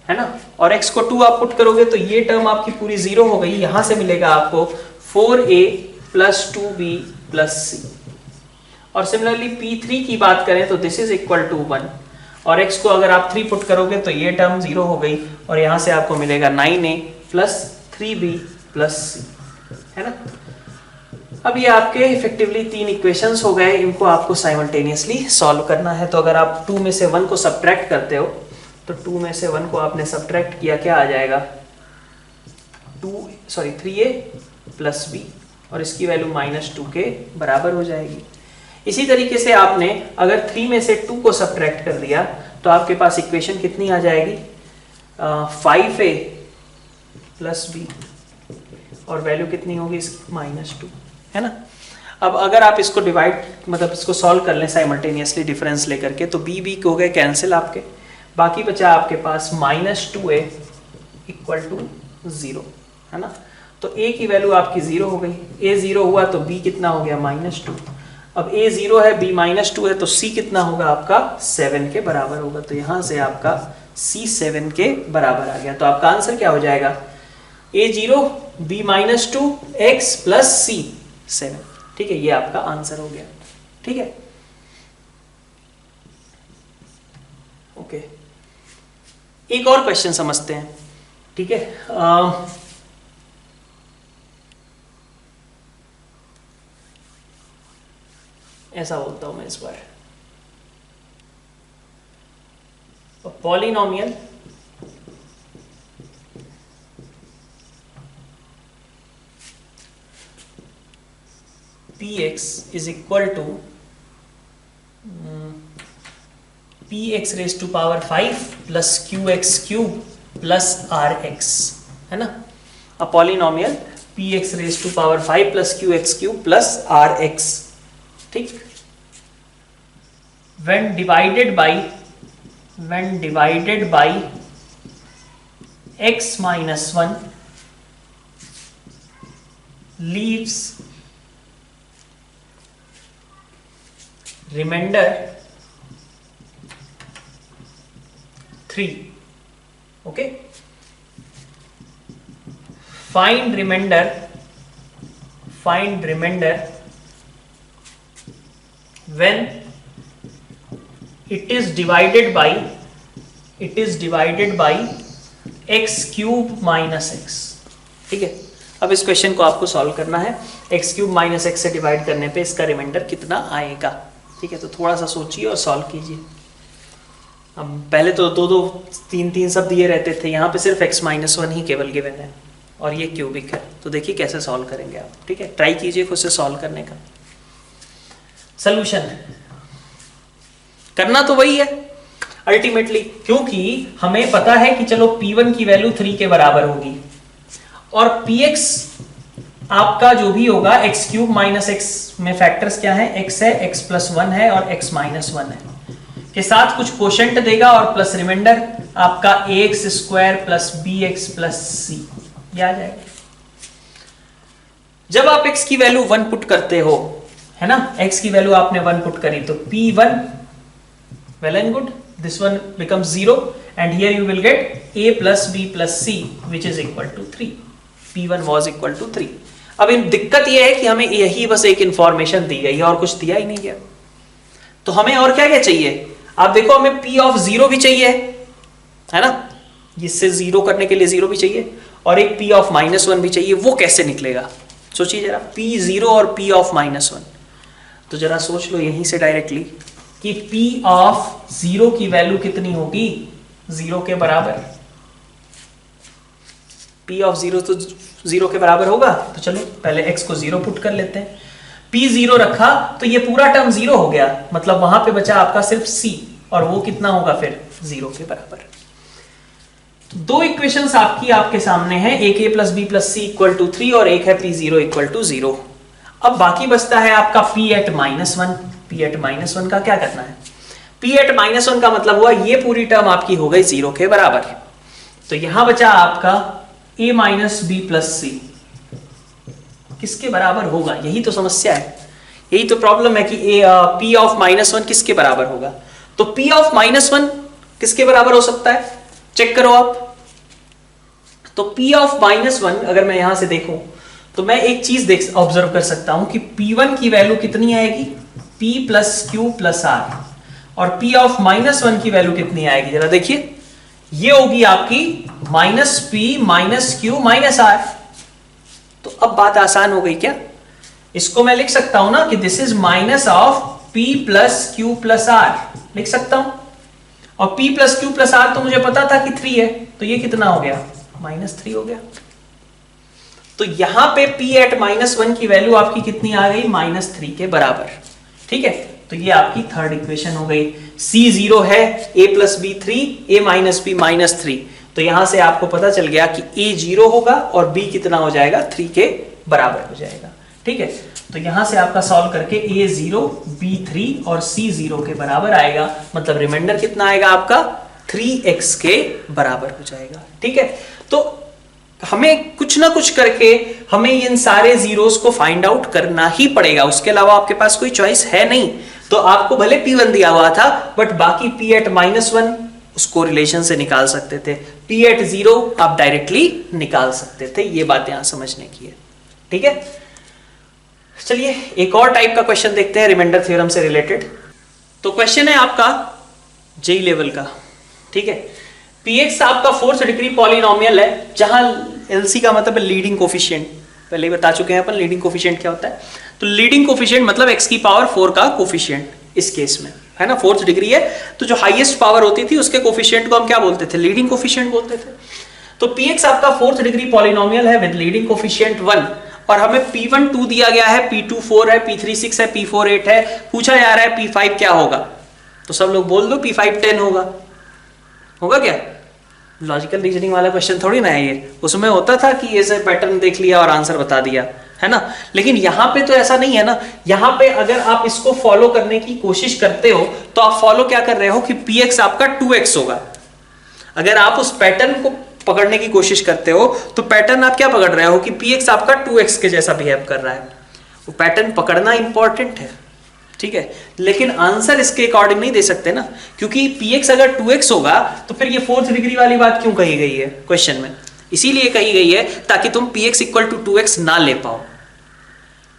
Speaker 1: है ना, और x को 2 आप पुट करोगे तो ये टर्म आपकी पूरी 0 हो गई, यहां से मिलेगा आपको 4a plus 2b plus c। और सिमिलरली p3 की बात करें तो दिस इज इक्वल टू 1, और x को अगर आप 3 पुट करोगे तो ये टर्म 0 हो गई, और यहां से आपको मिलेगा 9a plus 3b plus c, है ना। अब ये आपके इफेक्टिवली 3 इक्वेशंस हो गए, इनको आपको साइमल्टेनियसली सॉल्व करना है। तो अगर आप 2 में से 1 को सब्ट्रैक्ट करते हो तो 2 में से 1 को आपने सब्ट्रैक्ट किया, क्या आ जाएगा 3a प्लस b, और इसकी वैल्यू -2 के बराबर हो जाएगी। इसी तरीके से आपने अगर 3 में से 2 को सब्ट्रैक्ट कर दिया तो आपके पास इक्वेशन कितनी आ जाएगी 5a प्लस b, और वैल्यू कितनी होगी इसकी -2, है ना। अब अगर आप इसको डिवाइड मतलब इसको सॉल्व कर लें साइमल्टेनियसली डिफरेंस लेकर के तो b हो गए कैंसिल आपके, बाकी बचा आपके पास -2a इक्वल टू 0, है ना। तो a की वैल्यू आपकी 0 हो गई, a 0 हुआ तो b कितना हो गया -2। अब a 0 है b -2 है तो c कितना होगा आपका 7 के बराबर होगा, तो यहां से आपका c 7 के बराबर आ गया। तो आपका आंसर क्या हो जाएगा a 0 b -2 x plus c 7। ठीक है, ये आपका आंसर हो गया। ठीक है, ओके, एक और क्वेश्चन समझते हैं। ठीक है, ऐसा बोलता हूं मैं इस बार, polynomial px is equal to px raise to power 5 plus qx cube plus rx, है ना। Uh polynomial px raise to power 5 plus qx cube plus rx, ठीक। when divided by x minus 1 leaves remainder 3, okay। find remainder when it is divided by x cube minus x, ठीक है। अब इस question को आपको solve करना है। x cube minus x से डिवाइड करने पे इसका रिमाइंडर कितना आएगा, ठीक है। तो थोड़ा सा सोचिए और सॉल्व कीजिए। अब पहले तो 2 2 3 3 सब दिए रहते थे, यहाँ पे सिर्फ x माइनस 1 ही केवल गिवन है और ये क्यूबिक है। तो देखिए कैसे सॉल्व करेंगे आप, ठीक है। ट्राई कीजिए खुद से सॉल्व करने का। सोल्यूशन करना तो वही है अल्टीमेटली, क्योंकि हमें पता है कि चलो p1 की वैल्यू 3 के बराबर होगी और px आपका जो भी होगा x क्यूब माइनस x में फैक्टर्स क्या है, x है, x प्लस 1 है और x माइनस 1 है, के साथ कुछ कोशेंट देगा और प्लस रिमाइंडर आपका ax square plus bx plus c, ये आ जाएगा। जब आप x की वैल्यू 1 पुट करते हो, है ना, x की वैल्यू आपने 1 पुट करी तो p1 well and good, this one becomes 0 and here you will get a plus b plus c which is equal to 3, p1 was equal to 3। अब इन दिक्कत यह है कि हमें यही बस एक इंफॉर्मेशन दी गई है और कुछ दिया ही नहीं गया, तो हमें और क्या क्या चाहिए। आप देखो हमें p ऑफ 0 भी चाहिए, है ना, इससे 0 करने के लिए 0 भी चाहिए और एक p ऑफ माइनस 1 भी चाहिए। वो कैसे निकलेगा सोचिए जरा, p0 और p ऑफ माइनस 1। तो जरा सोच लो यहीं से डायरेक्टली कि p ऑफ 0 की वैल्यू कितनी होगी, 0 के बराबर। p ऑफ 0 तो 0 के बराबर होगा, तो चलो पहले x को 0 पुट कर लेते हैं। p 0 रखा तो ये पूरा टर्म 0 हो गया, मतलब वहां पे बचा आपका सिर्फ c और वो कितना होगा फिर 0 के बराबर। तो 2 इक्वेशंस आपके सामने हैं, एक a plus b plus c equal to 3 और एक है p0 इक्वल टू 0। अब बाकी बचता है आपका p at minus 1। p at minus 1 का क्या करना है, p एट माइनस 1 का मतलब हुआ ये पूरी टर्म आपकी हो गई 0 के बराबर। तो यहां बचा आपका a माइनस बी प्लस सी, किसके बराबर होगा, यही तो समस्या है, यही तो प्रॉब्लम है कि p ऑफ माइनस 1 किसके बराबर होगा। तो p ऑफ माइनस 1 किसके बराबर हो सकता है, चेक करो आप। तो p ऑफ माइनस 1 अगर मैं यहां से देखूं तो मैं एक चीज ऑब्जर्व कर सकता हूं कि p1 की वैल्यू कितनी आएगी, p plus q plus r, और p ऑफ माइनस 1 की वैल्यू कितनी आएगी, जरा देखिए, ये होगी आपकी minus p minus q minus r. तो अब बात आसान हो गई क्या, इसको मैं लिख सकता हूं ना कि this is minus of p plus q plus r, लिख सकता हूं। और p plus q plus r तो मुझे पता था कि 3 है, तो ये कितना हो गया, -3 हो गया। तो यहां पे p एट -1 की वैल्यू आपकी कितनी आ गई, -3 के बराबर। ठीक है, तो ये आपकी थर्ड इक्वेशन हो गई। c 0 है, a plus b 3, a minus b -3। तो यहां से आपको पता चल गया कि a 0 होगा और b कितना हो जाएगा, 3 के बराबर हो जाएगा। ठीक है, तो यहां से आपका सॉल्व करके a 0, b 3 और c 0 के बराबर आएगा, मतलब रिमाइंडर कितना आएगा आपका, 3x के बराबर हो जाएगा। ठीक है, तो हमें कुछ ना कुछ करके हमें इन सारे जीरोस को फाइंड आउट करना ही पड़ेगा, उसके अलावा आपके पास कोई चॉइस है नहीं। तो आपको भले p1 दिया हुआ था, बट बाकी p एट -1 उसको रिलेशन से निकाल सकते थे, p एट 0 आप डायरेक्टली निकाल सकते थे। ये बात यहां समझने की है। ठीक है, चलिए एक और टाइप का क्वेश्चन देखते हैं रिमाइंडर थ्योरम से रिलेटेड। तो क्वेश्चन है आपका जेई लेवल का। ठीक है, px आपका 4th डिग्री पॉलिनोमियल है, जहां LC का मतलब है लीडिंग कोफिशिएंट। पहले ही बता चुके हैं अपन लीडिंग कोफिशिएंट क्या होता है। तो लीडिंग कोफिशिएंट मतलब x की पावर 4 का कोफिशिएंट इस केस में, है ना, 4th डिग्री है तो जो हाईएस्ट पावर होती थी उसके कोफिशिएंट को हम क्या बोलते थे, लीडिंग कोफिशिएंट बोलते थे। तो px आपका 4th डिग्री पॉलिनोमियल है विद लीडिंग कोफिशिएंट 1 और हमें p1 2 दिया गया है, p2 4 है, p3 6 है, p4 8 है। पूछा जा रहा है p5 क्या होगा, तो सब लोग बोल दो p5 10 होगा क्या? लॉजिकल रीजनिंग वाला क्वेश्चन थोड़ी ना है ये, उसमें होता था कि ऐसे पैटर्न देख लिया और आंसर बता दिया, है ना। लेकिन यहाँ पे तो ऐसा नहीं है ना, यहाँ पे अगर आप इसको फॉलो करने की कोशिश करते हो तो आप फॉलो क्या कर रहे हो कि px आपका 2x होगा। अगर आप उस पैटर्न को पकड़ने की कोशिश करते हो तो पैटर्न आप क्या पकड़ रहे हो कि px आपका 2x के जैसा बिहेव कर रहा है। वो पैटर्न पकड़ना इंपॉर्टेंट है, ठीक है, लेकिन आंसर इसके अकॉर्डिंग नहीं दे सकते ना, क्योंकि px अगर 2x होगा तो फिर ये 4th डिग्री वाली बात क्यों कही गई है क्वेश्चन में? इसीलिए कही गई है ताकि तुम px इक्वल टू 2x ना ले पाओ,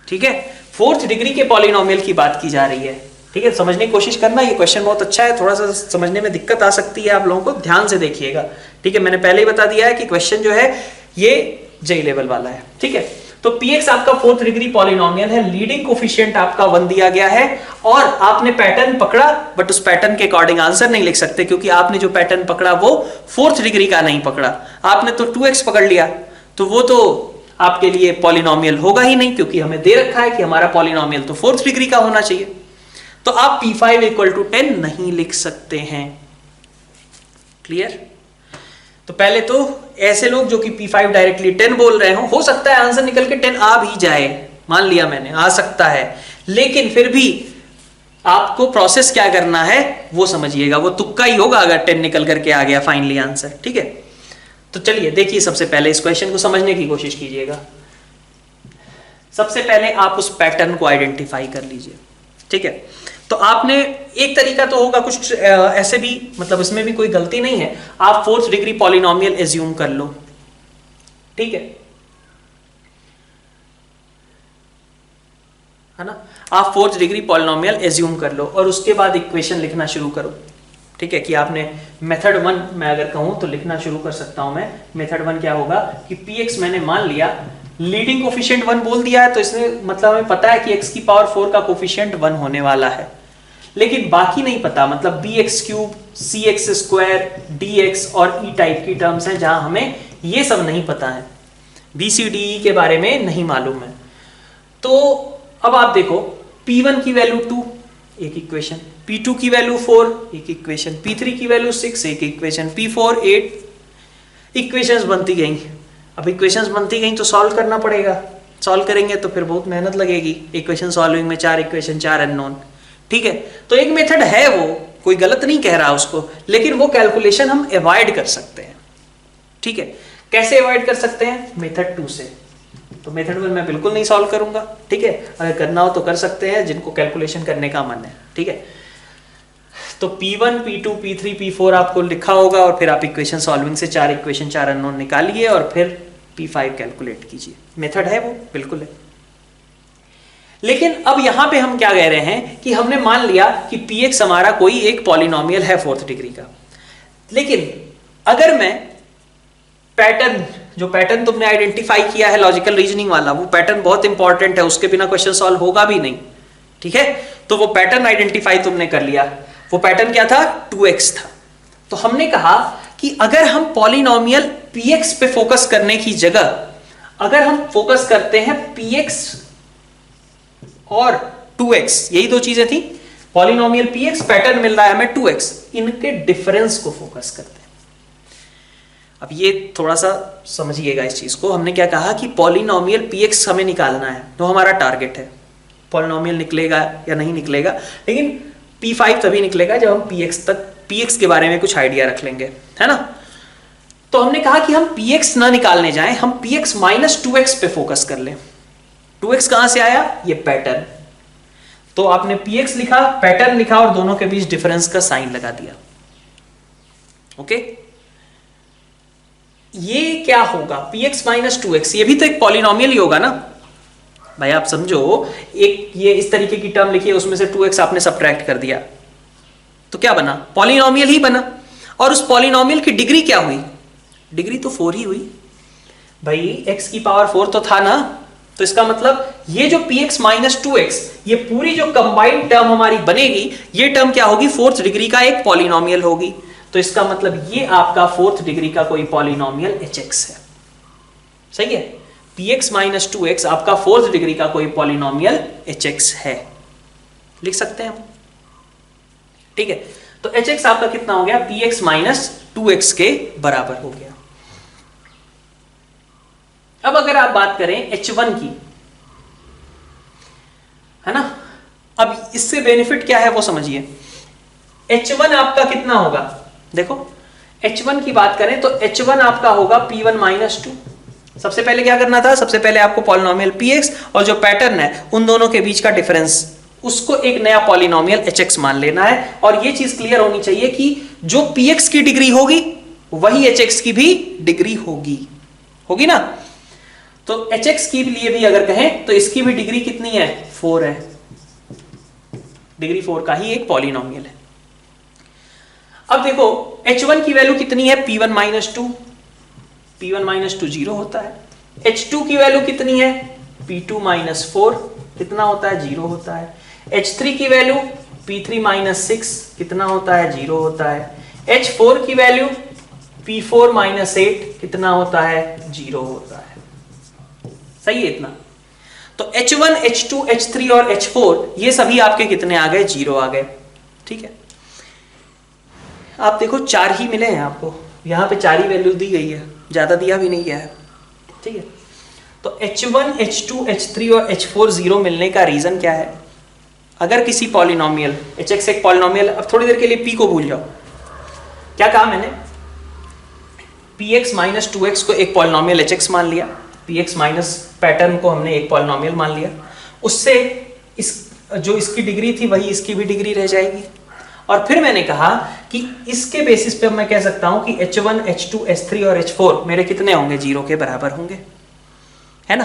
Speaker 1: ठीक है। 4th डिग्री के पॉलिनोमियल की बात की जा रही है, ठीक है। समझने की कोशिश करना, ये क्वेश्चन बहुत अच्छा है, थोड़ा सा समझने में दिक्कत आ सकती है आप लोगों को, ध्यान से देखिएगा, ठीक है। मैंने पहले ही बता दिया है कि क्वेश्चन जो है ये जेई लेवल वाला है, ठीक है। तो px आपका 4th डिग्री पॉलिनोमियल है, लीडिंग कोफिशिएंट आपका 1 दिया गया है और आपने पैटर्न पकड़ा, बट उस पैटर्न के अकॉर्डिंग आंसर नहीं लिख सकते क्योंकि आपने जो पैटर्न पकड़ा वो 4th डिग्री का नहीं पकड़ा। आपने तो 2x पकड़ लिया तो वो तो आपके लिए पॉलिनोमियल होगा ही नहीं, क्योंकि हमें दे रखा है कि हमारा पॉलिनोमियल तो 4th डिग्री का होना चाहिए। तो आप p5 इक्वल टू 10 नहीं लिख सकते हैं। क्लियर? तो पहले तो ऐसे लोग जो कि p5 डायरेक्टली 10 बोल रहे हो सकता है आंसर निकल के 10 आ भी जाए, मान लिया मैंने, आ सकता है, लेकिन फिर भी आपको प्रोसेस क्या करना है वो समझिएगा, वो तुक्का ही होगा अगर 10 निकल करके आ गया फाइनली आंसर, ठीक है। तो चलिए देखिए, सबसे पहले इस क्वेश्चन को समझने की कोशिश कीजिएगा। सबसे पहले आप उस पैटर्न को आइडेंटिफाई कर लीजिए, ठीक है। तो आपने एक तरीका तो होगा कुछ ऐसे भी, मतलब इसमें भी कोई गलती नहीं है, आप 4th डिग्री पॉलिनोमियल एज्यूम कर लो, ठीक है ना। आप 4th डिग्री पॉलिनोमियल एज्यूम कर लो और उसके बाद इक्वेशन लिखना शुरू करो, ठीक है। कि आपने मेथड 1 मैं अगर कहूं तो लिखना शुरू कर सकता हूं मैं। मेथड 1 क्या होगा कि px मैंने मान लिया लीडिंग कोफिशिएंट 1 बोल दिया है, तो इसमें मतलब हमें पता है कि x की पावर 4 का कोफिशिएंट 1 होने वाला है, लेकिन बाकी नहीं पता, मतलब bx cube, cx square, dx और e टाइप की टर्म्स हैं जहां हमें ये सब नहीं पता है, b c d e के बारे में नहीं मालूम है। तो अब आप देखो, p1 की वैल्यू 2 एक इक्वेशन, p2 की वैल्यू 4 एक इक्वेशन, p3 की वैल्यू 6 एक इक्वेशन, p4 8 इक्वेशंस बनती गई। अब इक्वेशंस बनती गई तो सॉल्व करना पड़ेगा, सॉल्व करेंगे तो फिर बहुत मेहनत लगेगी। इक्वेशन सॉल्विंग में 4 इक्वेशन 4 अननोन, ठीक है। तो एक मेथड है, वो कोई गलत नहीं कह रहा उसको, लेकिन वो कैलकुलेशन हम अवॉइड कर सकते हैं, ठीक है। कैसे अवॉइड कर सकते हैं? मेथड 2 से। तो मेथड 1 मैं बिल्कुल नहीं सॉल्व करूंगा, ठीक है। अगर करना हो तो कर सकते हैं जिनको कैलकुलेशन करने का मन है, ठीक है। तो p1 p2 p3 p4 आपको लिखा होगा और फिर आप इक्वेशन सॉल्विंग से 4 इक्वेशन 4 अननोन निकालिए और फिर p5 कैलकुलेट कीजिए। मेथड है वो, बिल्कुल है। लेकिन अब यहां पे हम क्या कह रहे हैं कि हमने मान लिया कि px हमारा कोई एक पॉलिनोमियल है 4th डिग्री का, लेकिन अगर मैं पैटर्न, जो पैटर्न तुमने आइडेंटिफाई किया है लॉजिकल रीजनिंग वाला, वो पैटर्न बहुत इंपॉर्टेंट है, उसके बिना क्वेश्चन सॉल्व होगा भी नहीं, ठीक है। तो वो पैटर्न आइडेंटिफाई तुमने कर लिया, वो पैटर्न क्या था? 2x था। तो हमने कहा कि अगर हम पॉलिनोमियल px पे फोकस करने की जगह अगर हम फोकस करते हैं px और 2x, यही दो चीजें थी, पॉलिनोमियल px, पैटर्न मिल रहा है हमें 2x, इनके डिफरेंस को फोकस करते हैं। अब ये थोड़ा सा समझिएगा इस चीज को। हमने क्या कहा कि पॉलिनोमियल px हमें निकालना है, तो हमारा टारगेट है। पॉलिनोमियल निकलेगा या नहीं निकलेगा, लेकिन p5 तभी निकलेगा जब हम px के बारे में कुछ आइडिया रख लेंगे, है ना। तो हमने कहा कि हम px ना निकालने जाएं, हम px माइनस 2x पे फोकस कर लें। 2x कहां से आया? ये पैटर्न। तो आपने px लिखा, पैटर्न लिखा और दोनों के बीच डिफरेंस का साइन लगा दिया, ओके। ये क्या होगा? px माइनस 2x, ये भी तो एक पॉलिनोमियल ही होगा ना भाई। आप समझो, एक ये इस तरीके की टर्म लिखी है, उसमें से 2x आपने सब्ट्रैक्ट कर दिया, तो क्या बना? पॉलिनोमियल ही बना। और उस पॉलिनोमियल की डिग्री क्या हुई? डिग्री तो 4 ही हुई। भाई x की पावर 4 तो था ना, तो इसका मतलब ये जो px माइनस 2x, ये पूरी जो कंबाइंड टर्म हमारी बनेगी, ये टर्म क्या होगी, फोर्थ डिग्री का एक पॉलिनोमियल होगी। तो इसका मतलब ये आपका फोर्थ डिग्री का कोई पॉलिनोमियल hx है। सही है, px माइनस 2x आपका फोर्थ डिग्री का कोई पॉलिनोमियल hx है, लिख सकते हैं हम। ठीक है, तो hx आपका कितना हो गया, px माइनस 2x के बराबर हो गया। अब अगर आप बात करें h1 की, है ना, अब इससे बेनिफिट क्या है वो समझिए। h1 आपका कितना होगा, देखो h1 की बात करें तो h1 आपका होगा p1 माइनस 2। सबसे पहले क्या करना था, सबसे पहले आपको पॉलिनोमियल px और जो पैटर्न है उन दोनों के बीच का डिफरेंस, उसको एक नया पॉलिनोमियल hx मान लेना है। और ये चीज क्लियर होनी चाहिए कि जो px की डिग्री होगी वही hx की भी डिग्री होगी ना। तो hx के लिए भी अगर कहें तो इसकी भी डिग्री कितनी है, 4 है, डिग्री 4 का ही एक पॉलिनोमियल है। अब देखो h1 की वैल्यू कितनी है, p1 माइनस 2, p1 माइनस 2 0 होता है। h2 की वैल्यू कितनी है, p2 माइनस 4, कितना होता है, 0 होता है। h3 की वैल्यू p3 माइनस 6, कितना होता है, 0 होता है। h4 की वैल्यू p4 माइनस 8, कितना होता है, 0 होता है। सही है इतना। तो h1, h2, h3 और h4 ये सभी आपके कितने आ गए, 0 आ गए। ठीक है, आप देखो 4 ही मिले हैं आपको, यहां पे 4 ही वैल्यू दी गई है, ज्यादा दिया भी नहीं गया है। ठीक है, तो h1, h2, h3 और h4 0 मिलने का रीजन क्या है, अगर किसी पॉलिनोमियल hx एक पॉलिनोमियल, अब थोड़ी देर के लिए p को भूल जाओ, क्या कहा मैंने, px माइनस 2x को एक पॉलिनोमियल hx मान लिया, px माइनस पैटर्न को हमने एक पॉलिनोमियल मान लिया, उससे इस जो इसकी डिग्री थी वही इसकी भी डिग्री रह जाएगी। और फिर मैंने कहा कि इसके बेसिस पे मैं कह सकता हूं कि h1, h2, h3 और h4 मेरे कितने होंगे, 0 के बराबर होंगे, है ना।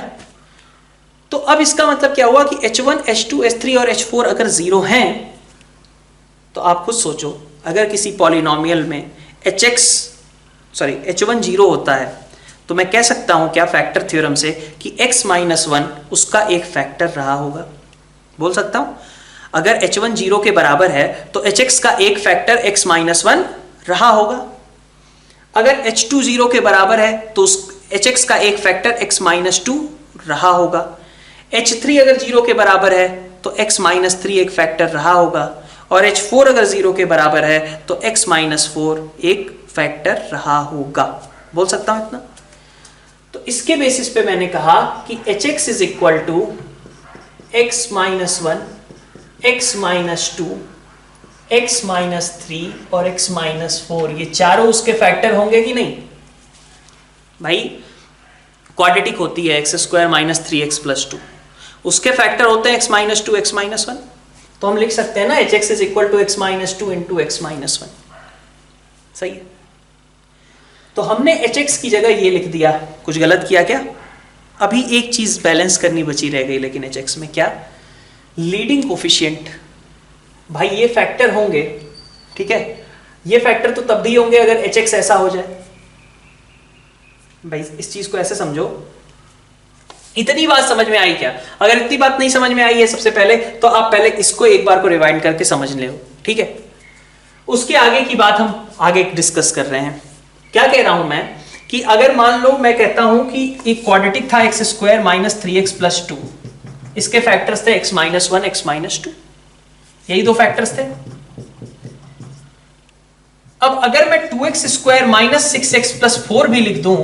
Speaker 1: तो अब इसका मतलब क्या हुआ कि h1, h2, h3 और h4 अगर 0 हैं तो आप खुद सोचो, अगर किसी पॉलिनोमियल में h1 0 होता है तो मैं कह सकता हूं क्या, फैक्टर थ्योरम से, कि x माइनस 1 उसका एक फैक्टर रहा होगा। बोल सकता हूं अगर h1 0 के बराबर है तो hx का एक फैक्टर x माइनस 1 रहा होगा। अगर h2 0 के बराबर है तो hx का एक फैक्टर x माइनस 2 रहा होगा। h3 अगर 0 के बराबर है तो x माइनस 3 एक फैक्टर रहा होगा। और h4 अगर 0 के बराबर है तो x माइनस 4 एक फैक्टर रहा होगा। बोल सकता हूं इतना। तो इसके बेसिस पे मैंने कहा कि hx is equal to x minus 1, x minus 2, x minus 3 और x माइनस 4, ये चारों उसके फैक्टर होंगे कि नहीं भाई। क्वाड्रेटिक होती है x square minus 3x plus 2, उसके फैक्टर होते हैं x माइनस 2, x माइनस 1। तो हम लिख सकते हैं ना hx is equal to x minus 2 into x minus 1। सही है, तो हमने hx की जगह ये लिख दिया, कुछ गलत किया क्या। अभी एक चीज बैलेंस करनी बची रह गई, लेकिन hx में क्या, लीडिंग कोफिशिएंट। भाई ये फैक्टर होंगे, ठीक है, ये फैक्टर तो तब भी होंगे अगर hx ऐसा हो जाए। भाई इस चीज को ऐसे समझो, इतनी बात समझ में आई क्या। अगर इतनी बात नहीं समझ में आई है सबसे पहले, तो आप पहले इसको एक बार को रिवाइंड करके समझ ले, ठीक है। उसके आगे की बात हम आगे डिस्कस कर रहे हैं। क्या कह रहा हूं मैं कि अगर मान लो मैं कहता हूं कि एक क्वाड्रेटिक था x square minus 3x plus 2, इसके फैक्टर्स थे x माइनस 1, x माइनस 2, यही दो फैक्टर्स थे। अब अगर मैं 2x square minus 6x plus 4 भी लिख दूं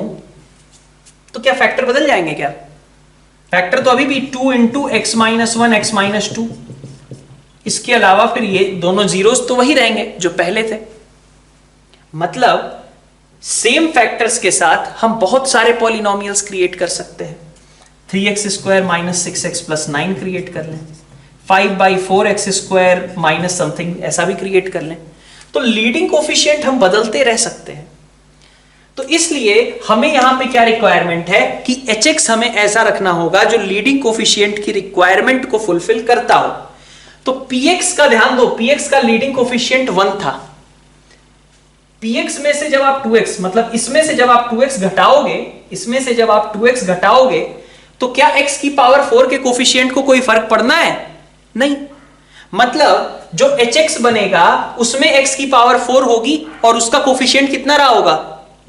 Speaker 1: तो क्या फैक्टर बदल जाएंगे क्या। फैक्टर तो अभी भी 2 into x minus 1, x minus 2, इसके अलावा फिर ये दोनों जीरोस तो वही रहेंगे जो पहले थे। मतलब सेम फैक्टर्स के साथ हम बहुत सारे पॉलिनोमियल्स क्रिएट कर सकते हैं। 3x square minus 6x plus 9 create कर लें, 5/4x स्क्वायर माइनस समथिंग ऐसा भी क्रिएट कर लें। तो लीडिंग कोफिशिएंट हम बदलते रह सकते हैं। तो इसलिए हमें यहां पे क्या रिक्वायरमेंट है कि hx हमें ऐसा रखना होगा जो लीडिंग कोफिशिएंट की रिक्वायरमेंट को फुलफिल करता हो। तो px का ध्यान दो, px का लीडिंग कोफिशिएंट 1 था, px में से जब आप 2x मतलब इसमें से जब आप 2x घटाओगे, इसमें से जब आप 2x घटाओगे तो क्या x की पावर 4 के कोफिशिएंट को कोई फर्क पड़ना है? नहीं। मतलब जो hx बनेगा उसमें x की पावर 4 होगी और उसका कोफिशिएंट कितना रहा होगा?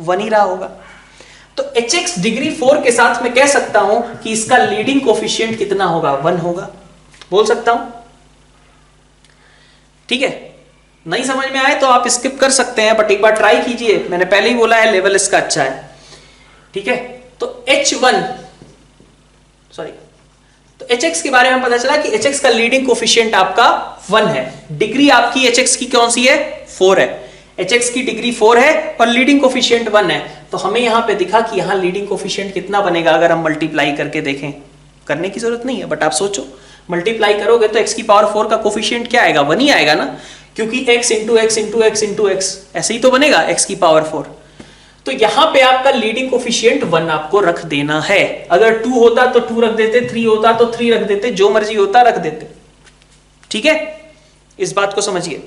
Speaker 1: 1 ही रहा होगा। तो hx डिग्री 4 के साथ मैं कह सकता हूं कि इसका लीडिंग कोफिशिएंट कितना होगा? 1 होगा। बोल सकता हूं? ठीक है। नहीं समझ में आए तो आप स्किप कर सकते हैं, बट एक बार ट्राई कीजिए। मैंने पहले ही बोला है लेवल इसका अच्छा है। ठीक है। तो hx के बारे में पता चला कि hx का लीडिंग कोफिशिएंट आपका 1 है। डिग्री आपकी hx की कौन सी है? 4 है। hx की डिग्री 4 है और लीडिंग कोफिशिएंट 1 है। तो हमें यहां पे दिखा कि यहां लीडिंग कोफिशिएंट कितना बनेगा अगर हम मल्टीप्लाई करके देखें। करने की जरूरत नहीं है, बट आप सोचो, मल्टीप्लाई करोगे तो x की पावर 4 का कोफिशिएंट क्या आएगा? 1 ही आएगा ना, क्योंकि x into x into x into x ऐसे ही तो बनेगा x की पावर 4। तो यहां पे आपका लीडिंग कोफिशिएंट 1 आपको रख देना है। अगर 2 होता तो 2 रख देते, 3 होता तो 3 रख देते, जो मर्जी होता रख देते। ठीक है, इस बात को समझिए।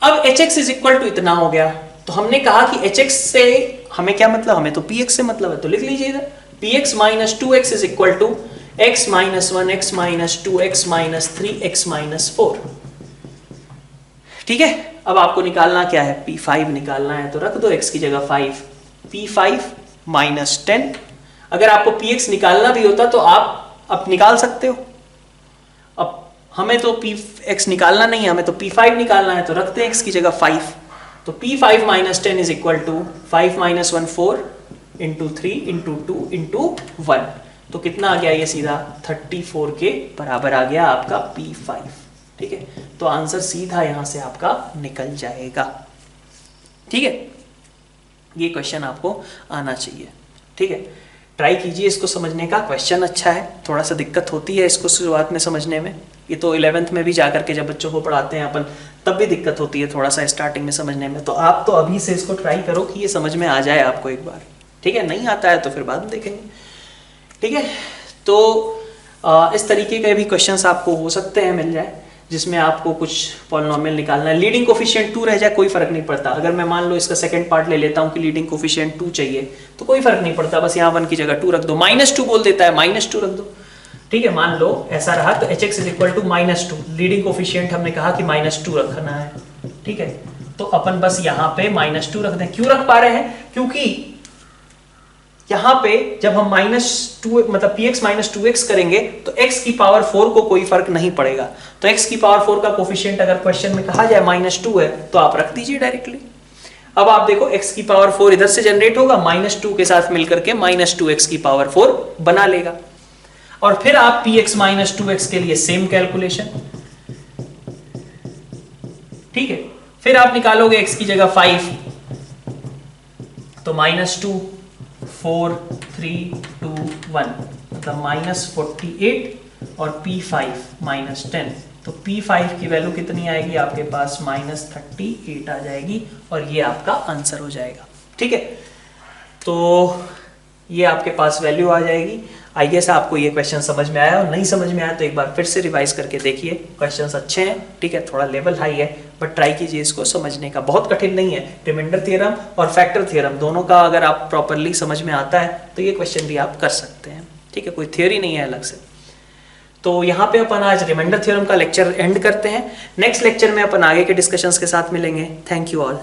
Speaker 1: अब hx इज इक्वल टू इतना हो गया, तो हमने कहा कि hx से हमें क्या मतलब? हमें तो px से मतलब है, तो लिख लीजिए इधर px minus 2x is equal to x minus 1 x minus 2 x minus 3 x minus 4। ठीक है। अब आपको निकालना क्या है? P5 निकालना है, तो रख दो x की जगह 5। P5 minus 10। अगर आपको Px निकालना भी होता तो आप अब निकाल सकते हो। अब हमें तो Px निकालना नहीं है, हमें तो P5 निकालना है, तो रखते हैं x की जगह 5। तो P5 minus 10 is equal to 5 minus 1 4 into 3 into 2 into 1। तो कितना आ गया? ये सीधा 34 के बराबर आ गया आपका P5। ठीक है। तो आंसर सीधा यहां से आपका निकल जाएगा। ठीक है, ये क्वेश्चन आपको आना चाहिए। ठीक है, ट्राई कीजिए इसको समझने का। क्वेश्चन अच्छा है, थोड़ा सा दिक्कत होती है इसको शुरुआत में समझने में। ये तो 11th में भी जाकर के जब बच्चों को पढ़ाते हैं अपन, तब भी दिक्कत होती है थोड़ा सा स्टार्टिंग में समझने में। तो आप तो अभी से इसको ट्राई करो कि ये समझ में आ जाए आपको एक बार। ठीक है, नहीं आता है तो फिर बाद में देखेंगे। ठीक है, तो इस तरीके के भी क्वेश्चंस आपको हो सकते हैं मिल जाए, जिसमें आपको कुछ पॉलिनोमियल निकालना है। लीडिंग कोफिशिएंट 2 रह जाए कोई फर्क नहीं पड़ता। अगर मैं मान लो इसका सेकंड पार्ट ले लेता हूं कि लीडिंग कोफिशिएंट 2 चाहिए, तो कोई फर्क नहीं पड़ता, बस यहाँ 1 की जगह 2 रख दो। -2 बोल देता है, -2 रख दो। ठीक है, मान लो ऐसा रहा तो hx is equal to -2। Leading coefficient हमने कहा कि -2 रखना है। ठीक है, तो अपन बस यहाँ पे -2 रख दें। क्यों रख पा रहे हैं? क्योंकि यहां पे जब हम -2 मतलब px माइनस 2x करेंगे तो x की पावर 4 को कोई फर्क नहीं पड़ेगा। तो x की पावर 4 का कोफिशिएंट अगर क्वेश्चन में कहा जाए -2 है तो आप रख दीजिए डायरेक्टली। अब आप देखो x की पावर 4 इधर से जनरेट होगा, -2 के साथ मिलकर के -2x की पावर 4 बना लेगा। और फिर आप px माइनस 2x के लिए सेम कैलकुलेशन। ठीक है, फिर आप निकालोगे x की जगह 5, तो -2 4 3 2 1 मतलब -48 और P5 -10। तो P5 की वैल्यू कितनी आएगी आपके पास? -38 आ जाएगी और ये आपका आंसर हो जाएगा। ठीक है, तो ये आपके पास वैल्यू आ जाएगी। आई गेस आपको ये क्वेश्चन समझ में आया, और नहीं समझ में आया तो एक बार फिर से रिवाइज करके देखिए। क्वेश्चंस अच्छे हैं, ठीक है, थोड़ा लेवल हाई है, बट ट्राई कीजिए इसको समझने का। बहुत कठिन नहीं है। रिमाइंडर थ्योरम और फैक्टर थ्योरम दोनों का अगर आप प्रॉपरली समझ में आता है तो ये क्वेश्चन भी आप कर सकते हैं। ठीक है, कोई थ्योरी नहीं है अलग से। तो यहाँ पे अपन आज रिमाइंडर थ्योरम का लेक्चर एंड करते हैं। नेक्स्ट लेक्चर में अपन आगे के डिस्कशंस के साथ मिलेंगे। Thank you all.